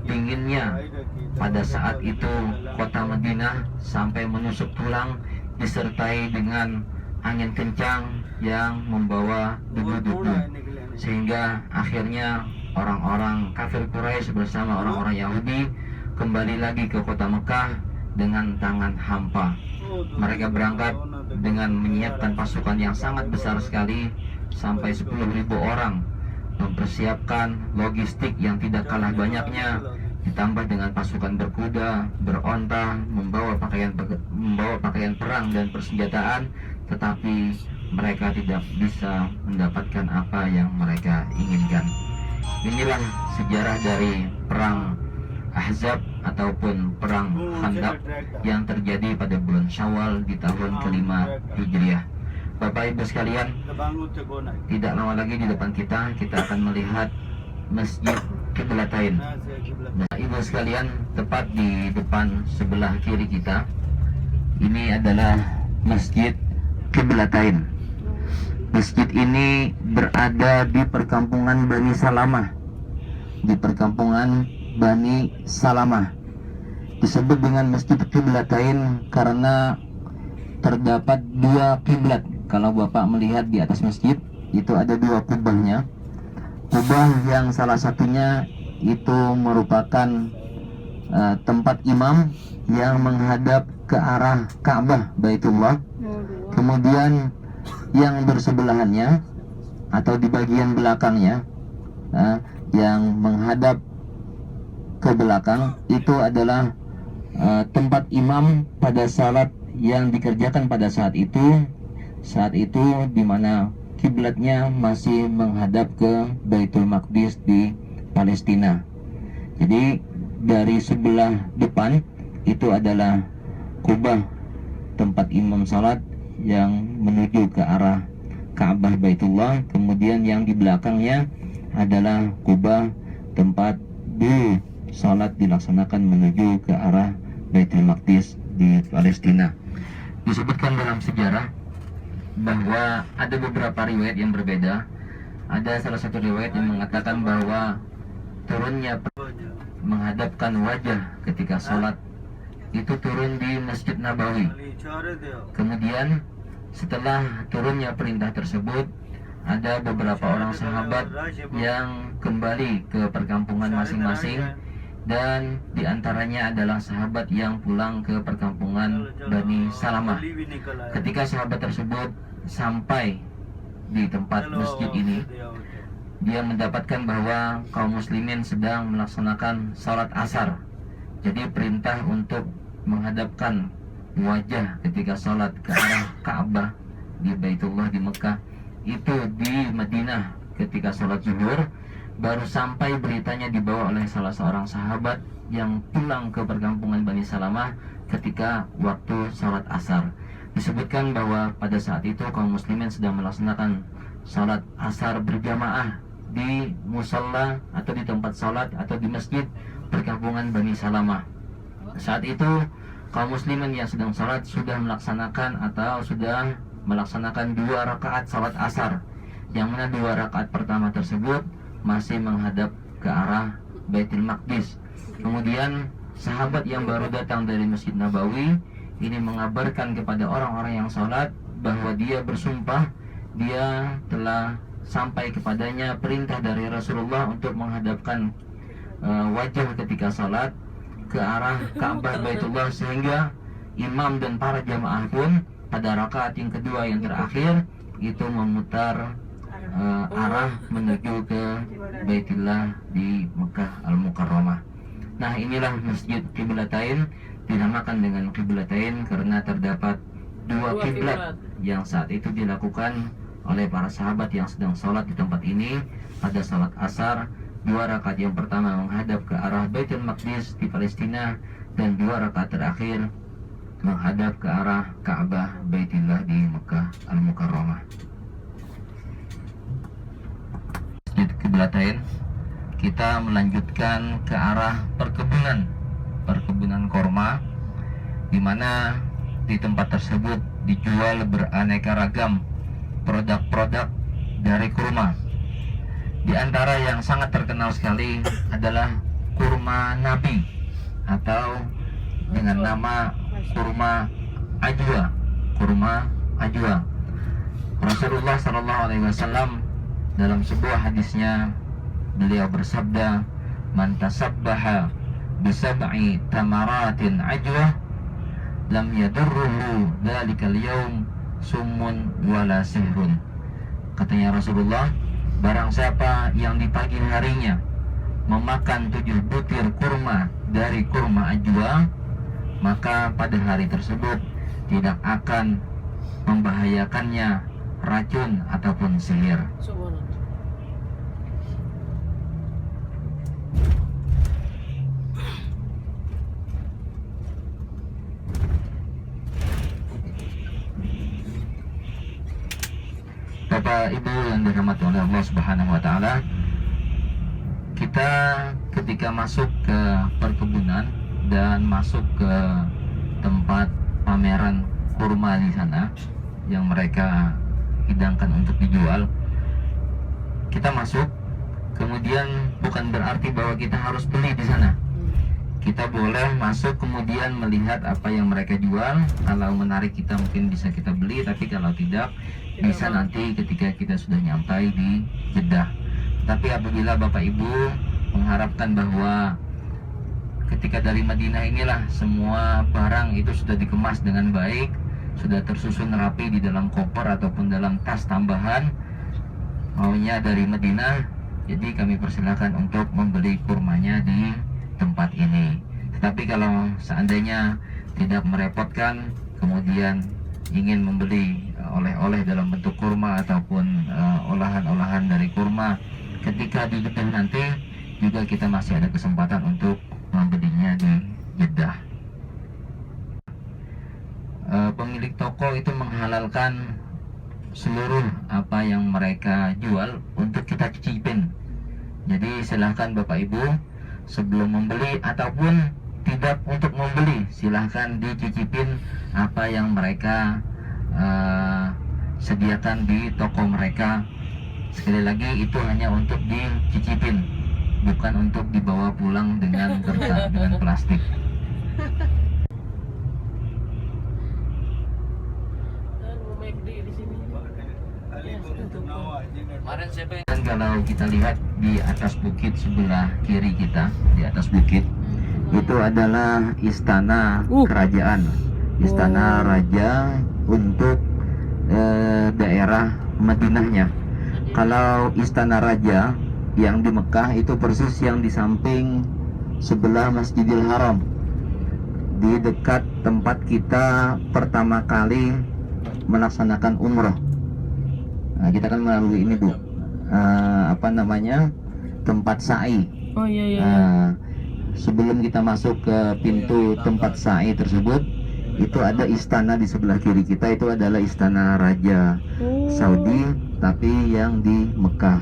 dinginnya pada saat itu kota Madinah sampai menusuk tulang, disertai dengan angin kencang yang membawa debu-debu, sehingga akhirnya orang-orang kafir Quraisy bersama orang-orang Yahudi kembali lagi ke kota Mekah dengan tangan hampa. Mereka berangkat dengan menyiapkan pasukan yang sangat besar sekali, sampai 10.000 orang, mempersiapkan logistik yang tidak kalah banyaknya, ditambah dengan pasukan berkuda, beronta, membawa pakaian perang dan persenjataan, tetapi mereka tidak bisa mendapatkan apa yang mereka inginkan. Inilah sejarah dari perang Ahzab ataupun perang Khandaq yang terjadi pada bulan Syawal di tahun kelima Hijriah. Bapak Ibu sekalian, tidak lama lagi di depan kita akan melihat Masjid Qiblatain. Nah, Ibu sekalian, tepat di depan sebelah kiri kita ini adalah Masjid Qiblatain. Masjid ini berada di perkampungan Bani Salamah. Di perkampungan Bani Salamah disebut dengan Masjid Qiblatain karena terdapat dua kiblat. Kalau Bapak melihat di atas masjid, itu ada dua kubahnya. Kubah yang salah satunya itu merupakan tempat imam yang menghadap ke arah Ka'bah Baitullah. Kemudian yang bersebelahannya atau di bagian belakangnya yang menghadap ke belakang itu adalah tempat imam pada salat yang dikerjakan pada saat itu di mana kiblatnya masih menghadap ke Baitul Maqdis di Palestina. Jadi dari sebelah depan itu adalah kubah tempat imam salat yang menuju ke arah Ka'bah Baitullah, kemudian yang di belakangnya adalah kubah tempat dulu salat dilaksanakan menuju ke arah Baitul Maqdis di Palestina. Disebutkan dalam sejarah bahwa ada beberapa riwayat yang berbeda. Ada salah satu riwayat yang mengatakan bahwa turunnya menghadapkan wajah ketika sholat itu turun di Masjid Nabawi. Kemudian setelah turunnya perintah tersebut, ada beberapa orang sahabat yang kembali ke perkampungan masing-masing, dan diantaranya adalah sahabat yang pulang ke perkampungan Bani Salamah. Ketika sahabat tersebut sampai di tempat masjid ini, dia mendapatkan bahwa kaum muslimin sedang melaksanakan salat asar. Jadi perintah untuk menghadapkan wajah ketika salat ke arah Ka'bah di Baitullah di Mekah itu di Madinah ketika salat zuhur. Baru sampai beritanya dibawa oleh salah seorang sahabat yang pulang ke perkampungan Bani Salamah ketika waktu salat asar. Disebutkan bahwa pada saat itu kaum muslimin sedang melaksanakan salat asar berjamaah di musalla atau di tempat salat atau di masjid perkampungan Bani Salamah. Saat itu kaum muslimin yang sedang salat sudah melaksanakan dua rakaat salat asar, yang mana dua rakaat pertama tersebut masih menghadap ke arah Baitul Maqdis. Kemudian sahabat yang baru datang dari Masjid Nabawi ini mengabarkan kepada orang-orang yang sholat bahwa dia bersumpah dia telah sampai kepadanya perintah dari Rasulullah untuk menghadapkan wajah ketika sholat ke arah Ka'bah Baitullah, sehingga imam dan para jamaah pun pada rakaat yang kedua yang terakhir itu memutar arah menuju ke Baitullah di Mekah Al-Mukarramah. Nah, inilah masjid Qiblatain, dinamakan dengan Qiblatain karena terdapat dua kiblat yang saat itu dilakukan oleh para sahabat yang sedang sholat di tempat ini. Ada sholat asar, 2 rakaat yang pertama menghadap ke arah Baitul Maqdis di Palestina, dan 2 rakaat terakhir menghadap ke arah Ka'bah Baitullah di Mekah Al-Mukarramah. Masjid Qiblatain, kita melanjutkan ke arah perkebunan korma, di mana di tempat tersebut dijual beraneka ragam produk-produk dari kurma. Di antara yang sangat terkenal sekali adalah kurma Nabi atau dengan nama kurma ajwa. Rasulullah SAW dalam sebuah hadisnya, beliau bersabda, "Man tasabbaha bisab'i tamaratin ajwa lam yadurruhu dzalikal yaum summun wala sihrun." Katanya Rasulullah, barang siapa yang di pagi harinya memakan 7 butir kurma dari kurma ajwa, maka pada hari tersebut tidak akan membahayakannya racun ataupun sihir. Bapak Ibu yang dirahmati oleh Allah Subhanahu wa taala, kita ketika masuk ke perkebunan dan masuk ke tempat pameran kurma di sana yang mereka hidangkan untuk dijual, kita masuk, kemudian bukan berarti bahwa kita harus beli di sana. Kita boleh masuk kemudian melihat apa yang mereka jual. Kalau menarik kita mungkin bisa kita beli, tapi kalau tidak bisa nanti ketika kita sudah nyampai di Jeddah. Tapi apabila Bapak Ibu mengharapkan bahwa ketika dari Madinah inilah semua barang itu sudah dikemas dengan baik, sudah tersusun rapi di dalam koper ataupun dalam tas tambahan, maunya dari Madinah, jadi kami persilakan untuk membeli kurmanya di tempat ini. Tetapi kalau seandainya tidak merepotkan, kemudian ingin membeli oleh-oleh dalam bentuk kurma ataupun olahan-olahan dari kurma, ketika di Jeddah nanti juga kita masih ada kesempatan untuk membelinya di Jeddah. Pemilik toko itu menghalalkan seluruh apa yang mereka jual untuk kita cicipin. Jadi silahkan Bapak Ibu sebelum membeli ataupun tidak untuk membeli, silahkan dicicipin apa yang mereka sediakan di toko mereka. Sekali lagi, itu hanya untuk dicicipin, bukan untuk dibawa pulang dengan kertas, dengan plastik. Dan kalau kita lihat di atas bukit sebelah kiri kita, di atas bukit itu adalah istana kerajaan, istana raja untuk daerah Madinahnya. Kalau istana raja yang di Mekah itu persis yang di samping sebelah Masjidil Haram, di dekat tempat kita pertama kali melaksanakan umroh. Nah, kita kan melalui ini Bu, tempat sa'i. Oh iya. Sebelum kita masuk ke pintu tempat sa'i tersebut, itu ada istana di sebelah kiri kita, itu adalah istana Raja Saudi, tapi yang di Mekah.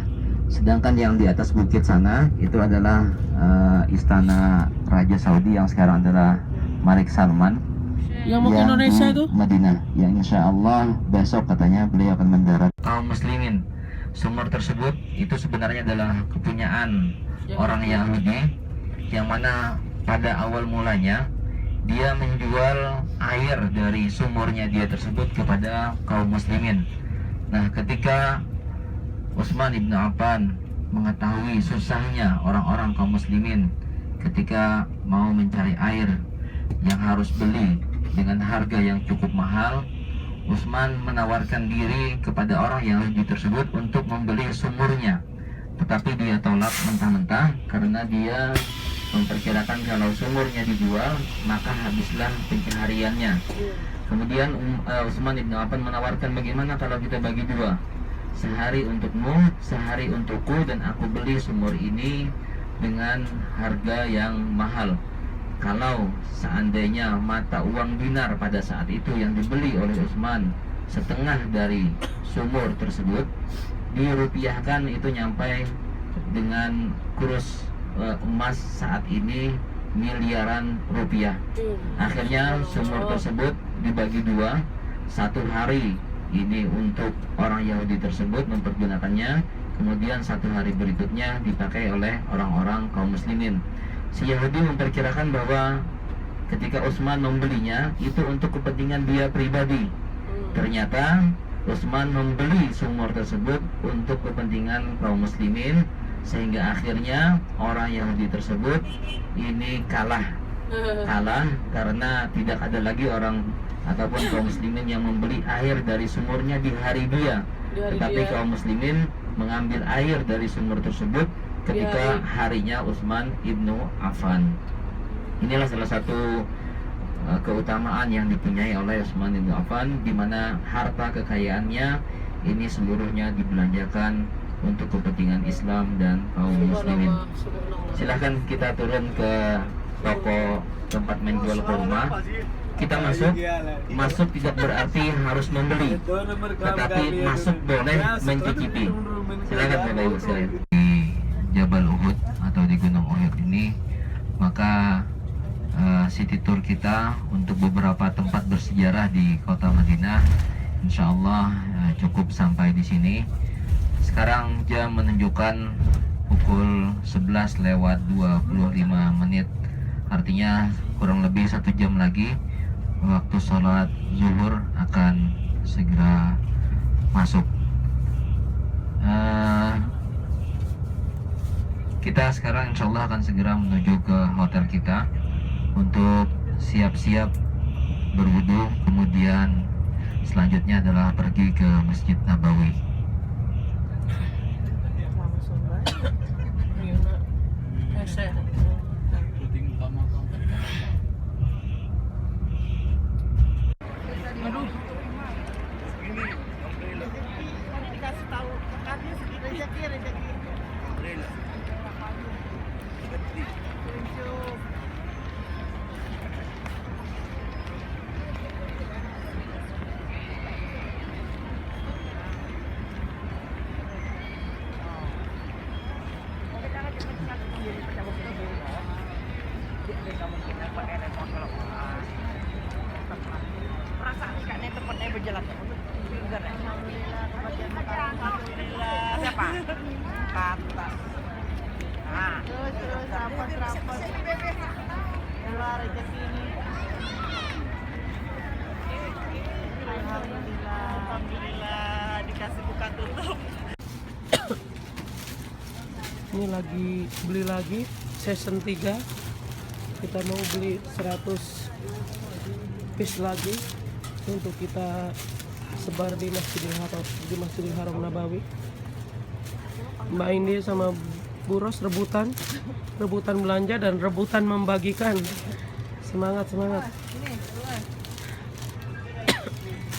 Sedangkan yang di atas bukit sana itu adalah istana Raja Saudi yang sekarang adalah Malik Salman. Yang mau ke Indonesia itu? Madinah, yang insya Allah besok katanya beliau akan mendarat. Kaum muslimin, sumur tersebut itu sebenarnya adalah kepunyaan orang Yahudi, yang mana pada awal mulanya dia menjual air dari sumurnya dia tersebut kepada kaum muslimin. Nah, ketika Utsman ibn Affan mengetahui susahnya orang-orang kaum muslimin ketika mau mencari air yang harus beli dengan harga yang cukup mahal, Utsman menawarkan diri kepada orang Yahudi tersebut untuk membeli sumurnya. Tetapi dia tolak mentah-mentah karena dia memperkirakan kalau sumurnya dijual maka habislah pencahariannya. Kemudian Utsman bin Affan menawarkan, bagaimana kalau kita bagi dua, sehari untukmu, sehari untukku, dan aku beli sumur ini dengan harga yang mahal. Kalau seandainya mata uang dinar pada saat itu yang dibeli oleh Utsman setengah dari sumur tersebut, dirupiahkan itu nyampai dengan kurs emas saat ini miliaran rupiah. Akhirnya sumur tersebut dibagi dua, satu hari ini untuk orang Yahudi tersebut mempergunakannya, kemudian satu hari berikutnya dipakai oleh orang-orang kaum muslimin. Si Yahudi memperkirakan bahwa ketika Utsman membelinya itu untuk kepentingan dia pribadi. Ternyata Utsman membeli sumur tersebut untuk kepentingan kaum muslimin, sehingga akhirnya orang Yahudi tersebut ini kalah karena tidak ada lagi orang ataupun kaum muslimin yang membeli air dari sumurnya di hari dia, tetapi kaum muslimin mengambil air dari sumur tersebut ketika harinya Utsman ibnu Affan. Inilah salah satu keutamaan yang dipunyai oleh Utsman ibnu Affan, di mana harta kekayaannya ini seluruhnya dibelanjakan untuk kepentingan Islam dan kaum muslimin. Silahkan kita turun ke toko tempat menjual kurma. Kita masuk tidak berarti harus membeli, tetapi masuk boleh mencicipi. Silakan Bapak Ibu sekalian. Di Jabal Uhud atau di Gunung Uhud ini, maka city tour kita untuk beberapa tempat bersejarah di kota Madinah insya Allah cukup sampai di sini. Sekarang jam menunjukkan pukul 11:25, artinya kurang lebih 1 jam lagi waktu sholat zuhur akan segera masuk. Kita sekarang insya Allah akan segera menuju ke hotel kita untuk siap-siap berwudu, kemudian selanjutnya adalah pergi ke Masjid Nabawi. Dikasih tahu kakaknya rezeki. Perasaan kakaknya tempatnya berjalan. Alhamdulillah. Siapa? Kata. Nah, Terus rapat. Keluar rezeki ini. Alhamdulillah dikasih buka tutup. Ini lagi beli lagi season 3. Kita mau beli 100 piece lagi untuk kita sebar di Masjidil Haram Nabawi. Mbak Indi sama Bu Ros rebutan belanja dan rebutan membagikan. Semangat.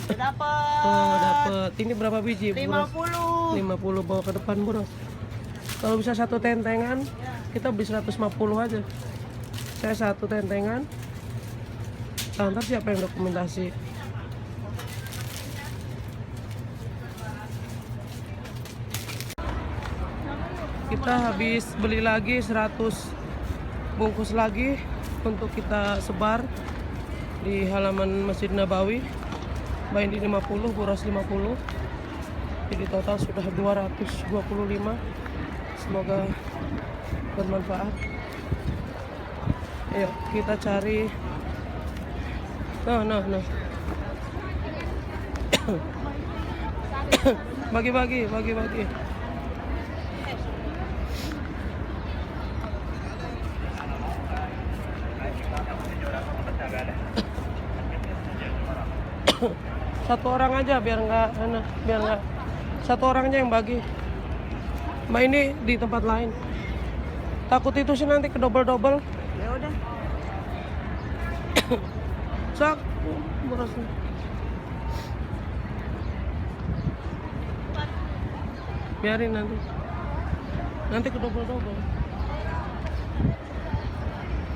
Dapat. Oh, dapat. Ini berapa biji, Bu Ros? 50. 50 bawa ke depan, Bu Ros. Kalau bisa satu tentengan, kita beli 150 aja. Saya satu tentengan. Ntar siapa yang dokumentasi? Kita habis beli lagi 100 bungkus lagi untuk kita sebar di halaman Masjid Nabawi. Mbak Indi 50, Bu Ros 50. Jadi total sudah 225. Semoga bermanfaat. Ayo kita cari. Nah. Bagi-bagi. Satu orang aja biar nggak satu orang aja yang bagi. Mbak ini di tempat lain. Takut itu sih nanti kedobel-dobel. Ya udah. Sak, berasnya. Biarin nanti kedobel-dobel.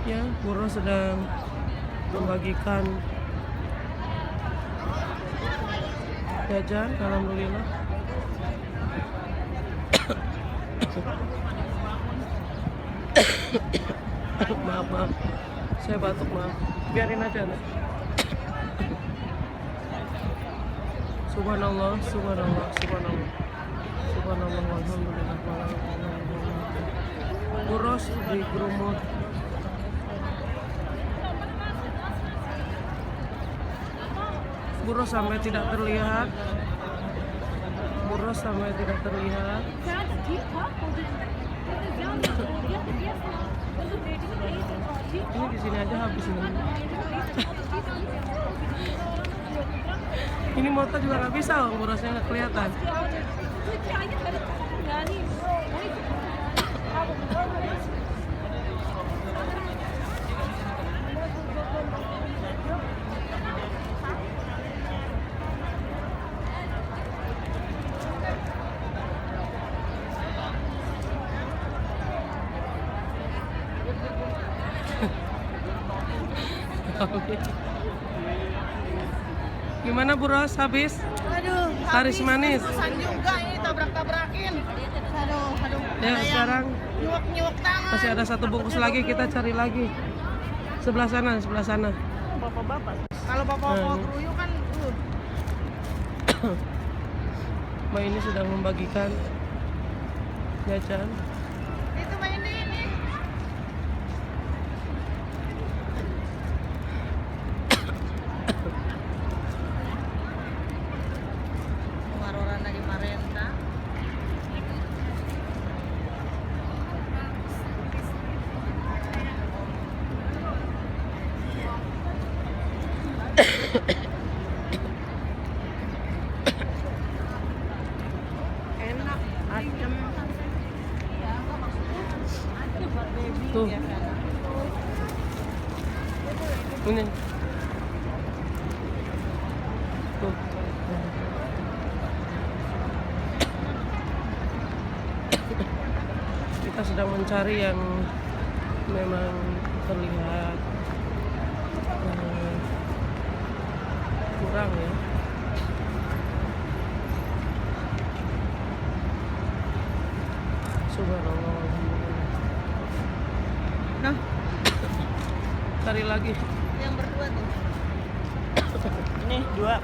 Ya, Buro sedang membagikan jajan, alhamdulillah. maaf, saya batuk, maaf. Biarin aja, Nak. Subhanallah, subhanallah, subhanallah, subhanallah, alhamdulillah. Buros di Grumut. Buros sampai tidak terlihat. Buros sampai tidak terlihat. Ini di sini aja habis ini. Ini motor juga nggak bisa, burosnya nggak kelihatan. Gimana Buros habis? Aduh, Laris manis. Bosan juga ini tabrak-tabrakin. Aduh. Ya, sekarang nyuwak tangan. masih ada satu bungkus lagi, kita cari lagi. Sebelah sana. Bapak-bapak. Kalau bapak-bapak Nah. keruyuk kan Mbak ini sedang membagikan jajan. itu Mbak ini. Marorana di Marenta. Enak, adem. Tuh. Ini. Tuh. Kita sedang mencari yang memang terlihat kurang ya. Subhanallah. Nah, Cari lagi. yang berdua tuh. Ini 2.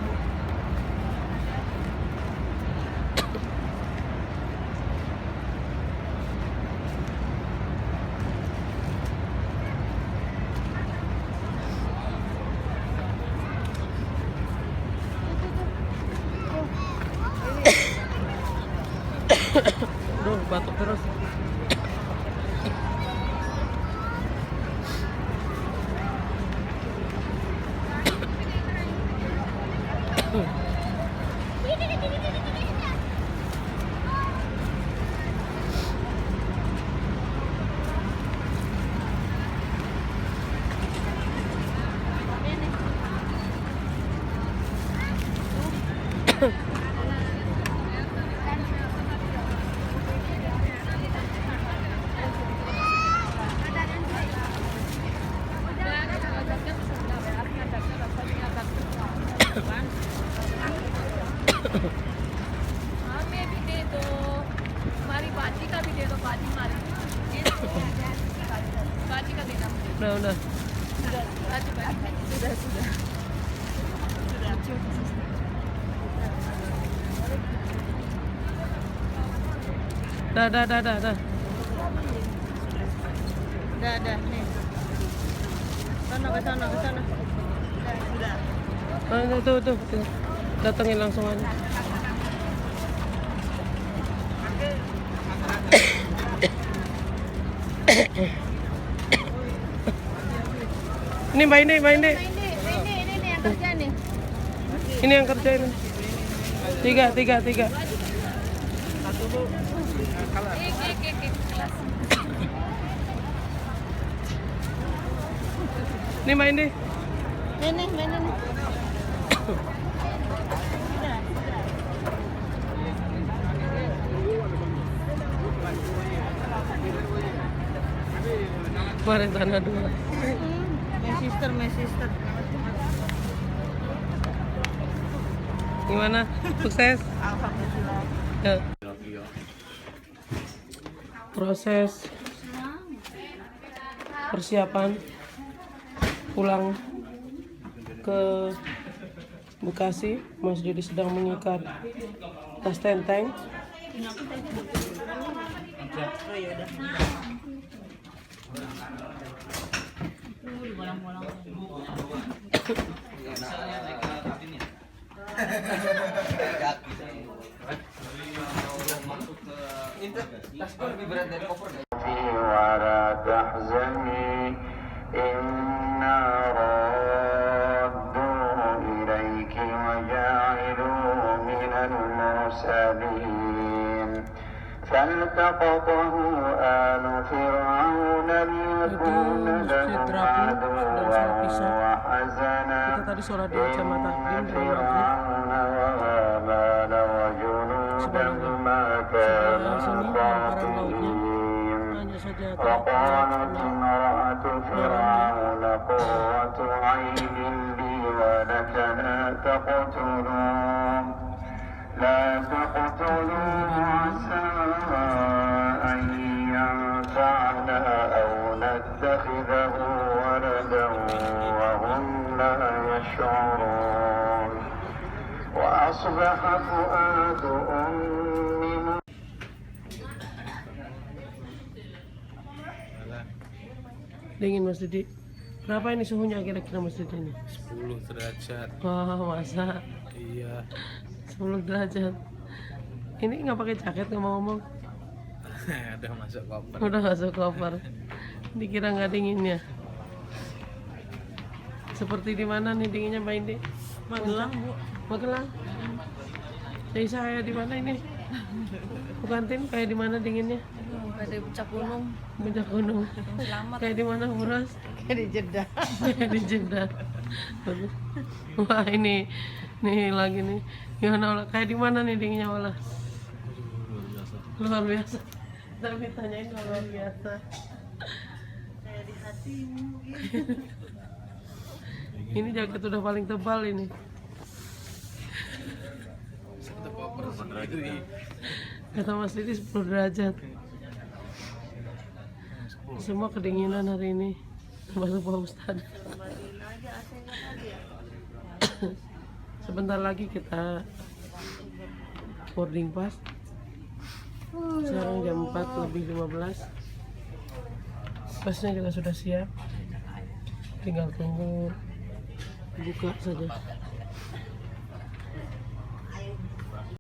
Duh, batuk terus. हमें भी दे दो, हमारी बाजी का भी दे दो, बाजी हमारी बाजी का देना मुझे। Udah. बाजी सुधा Dah. Dah nih. Ke sana. Tuh. Datengin langsung aja. Ini Mbak ini. Ini yang kerja nih. Ini yang kerja ini. Tiga. एक केला Nih main deh. Ini. Kemarin tanah 2. My sister. Gimana? Sukses? Alhamdulillah. Ya. Proses persiapan pulang ke Bekasi. Mas Didi sedang mengikat tas tenteng. ولا تحزني إنا رادوه إليك وجاعلوه من المرسلين فالتقطه آل فرعون ليكون لهم عدوا وحزنا إن فرعون وهامان وجنودهما كانوا خاطئين وقالت امرأة فرعون قرة عين لي ولك لا تقتلوه عسى أن ينفعنا أو نتخذه ولدا وهم لا يشعرون وأصبح فؤاد أم Dingin Mas Didi. Berapa ini suhunya kira-kira Mas Didi ini? 10 derajat. Wah, masa Iya. 10 derajat. Ini nggak pakai jaket ngomong-ngomong. Udah masuk koper. Udah masuk koper. Dikira nggak dingin ya? Seperti di mana nih dinginnya Mbak Indi? Magelang, Bu. Magelang. Jadi saya di mana ini? Bukan Tin, kayak di mana dinginnya? Kayak di puncak gunung. Puncak gunung. Selamat. Kayak di mana Buras? Di Jeddah. Kayak di Jeddah. Wah ini nih lagi nih. Gimana Ola? Kayak di mana nih dinginnya Ola? Luar biasa. Tapi tanyain kalau luar biasa. Kayak di hatimu. Ini jaket udah paling tebal ini. Satu koper sendiri. Kata Mas Didi 10 derajat. Semua kedinginan hari ini. Termasuk Pak Ustadz. Sebentar lagi kita boarding pass. Sekarang jam 4:15. Pasnya juga sudah siap. Tinggal tunggu buka saja.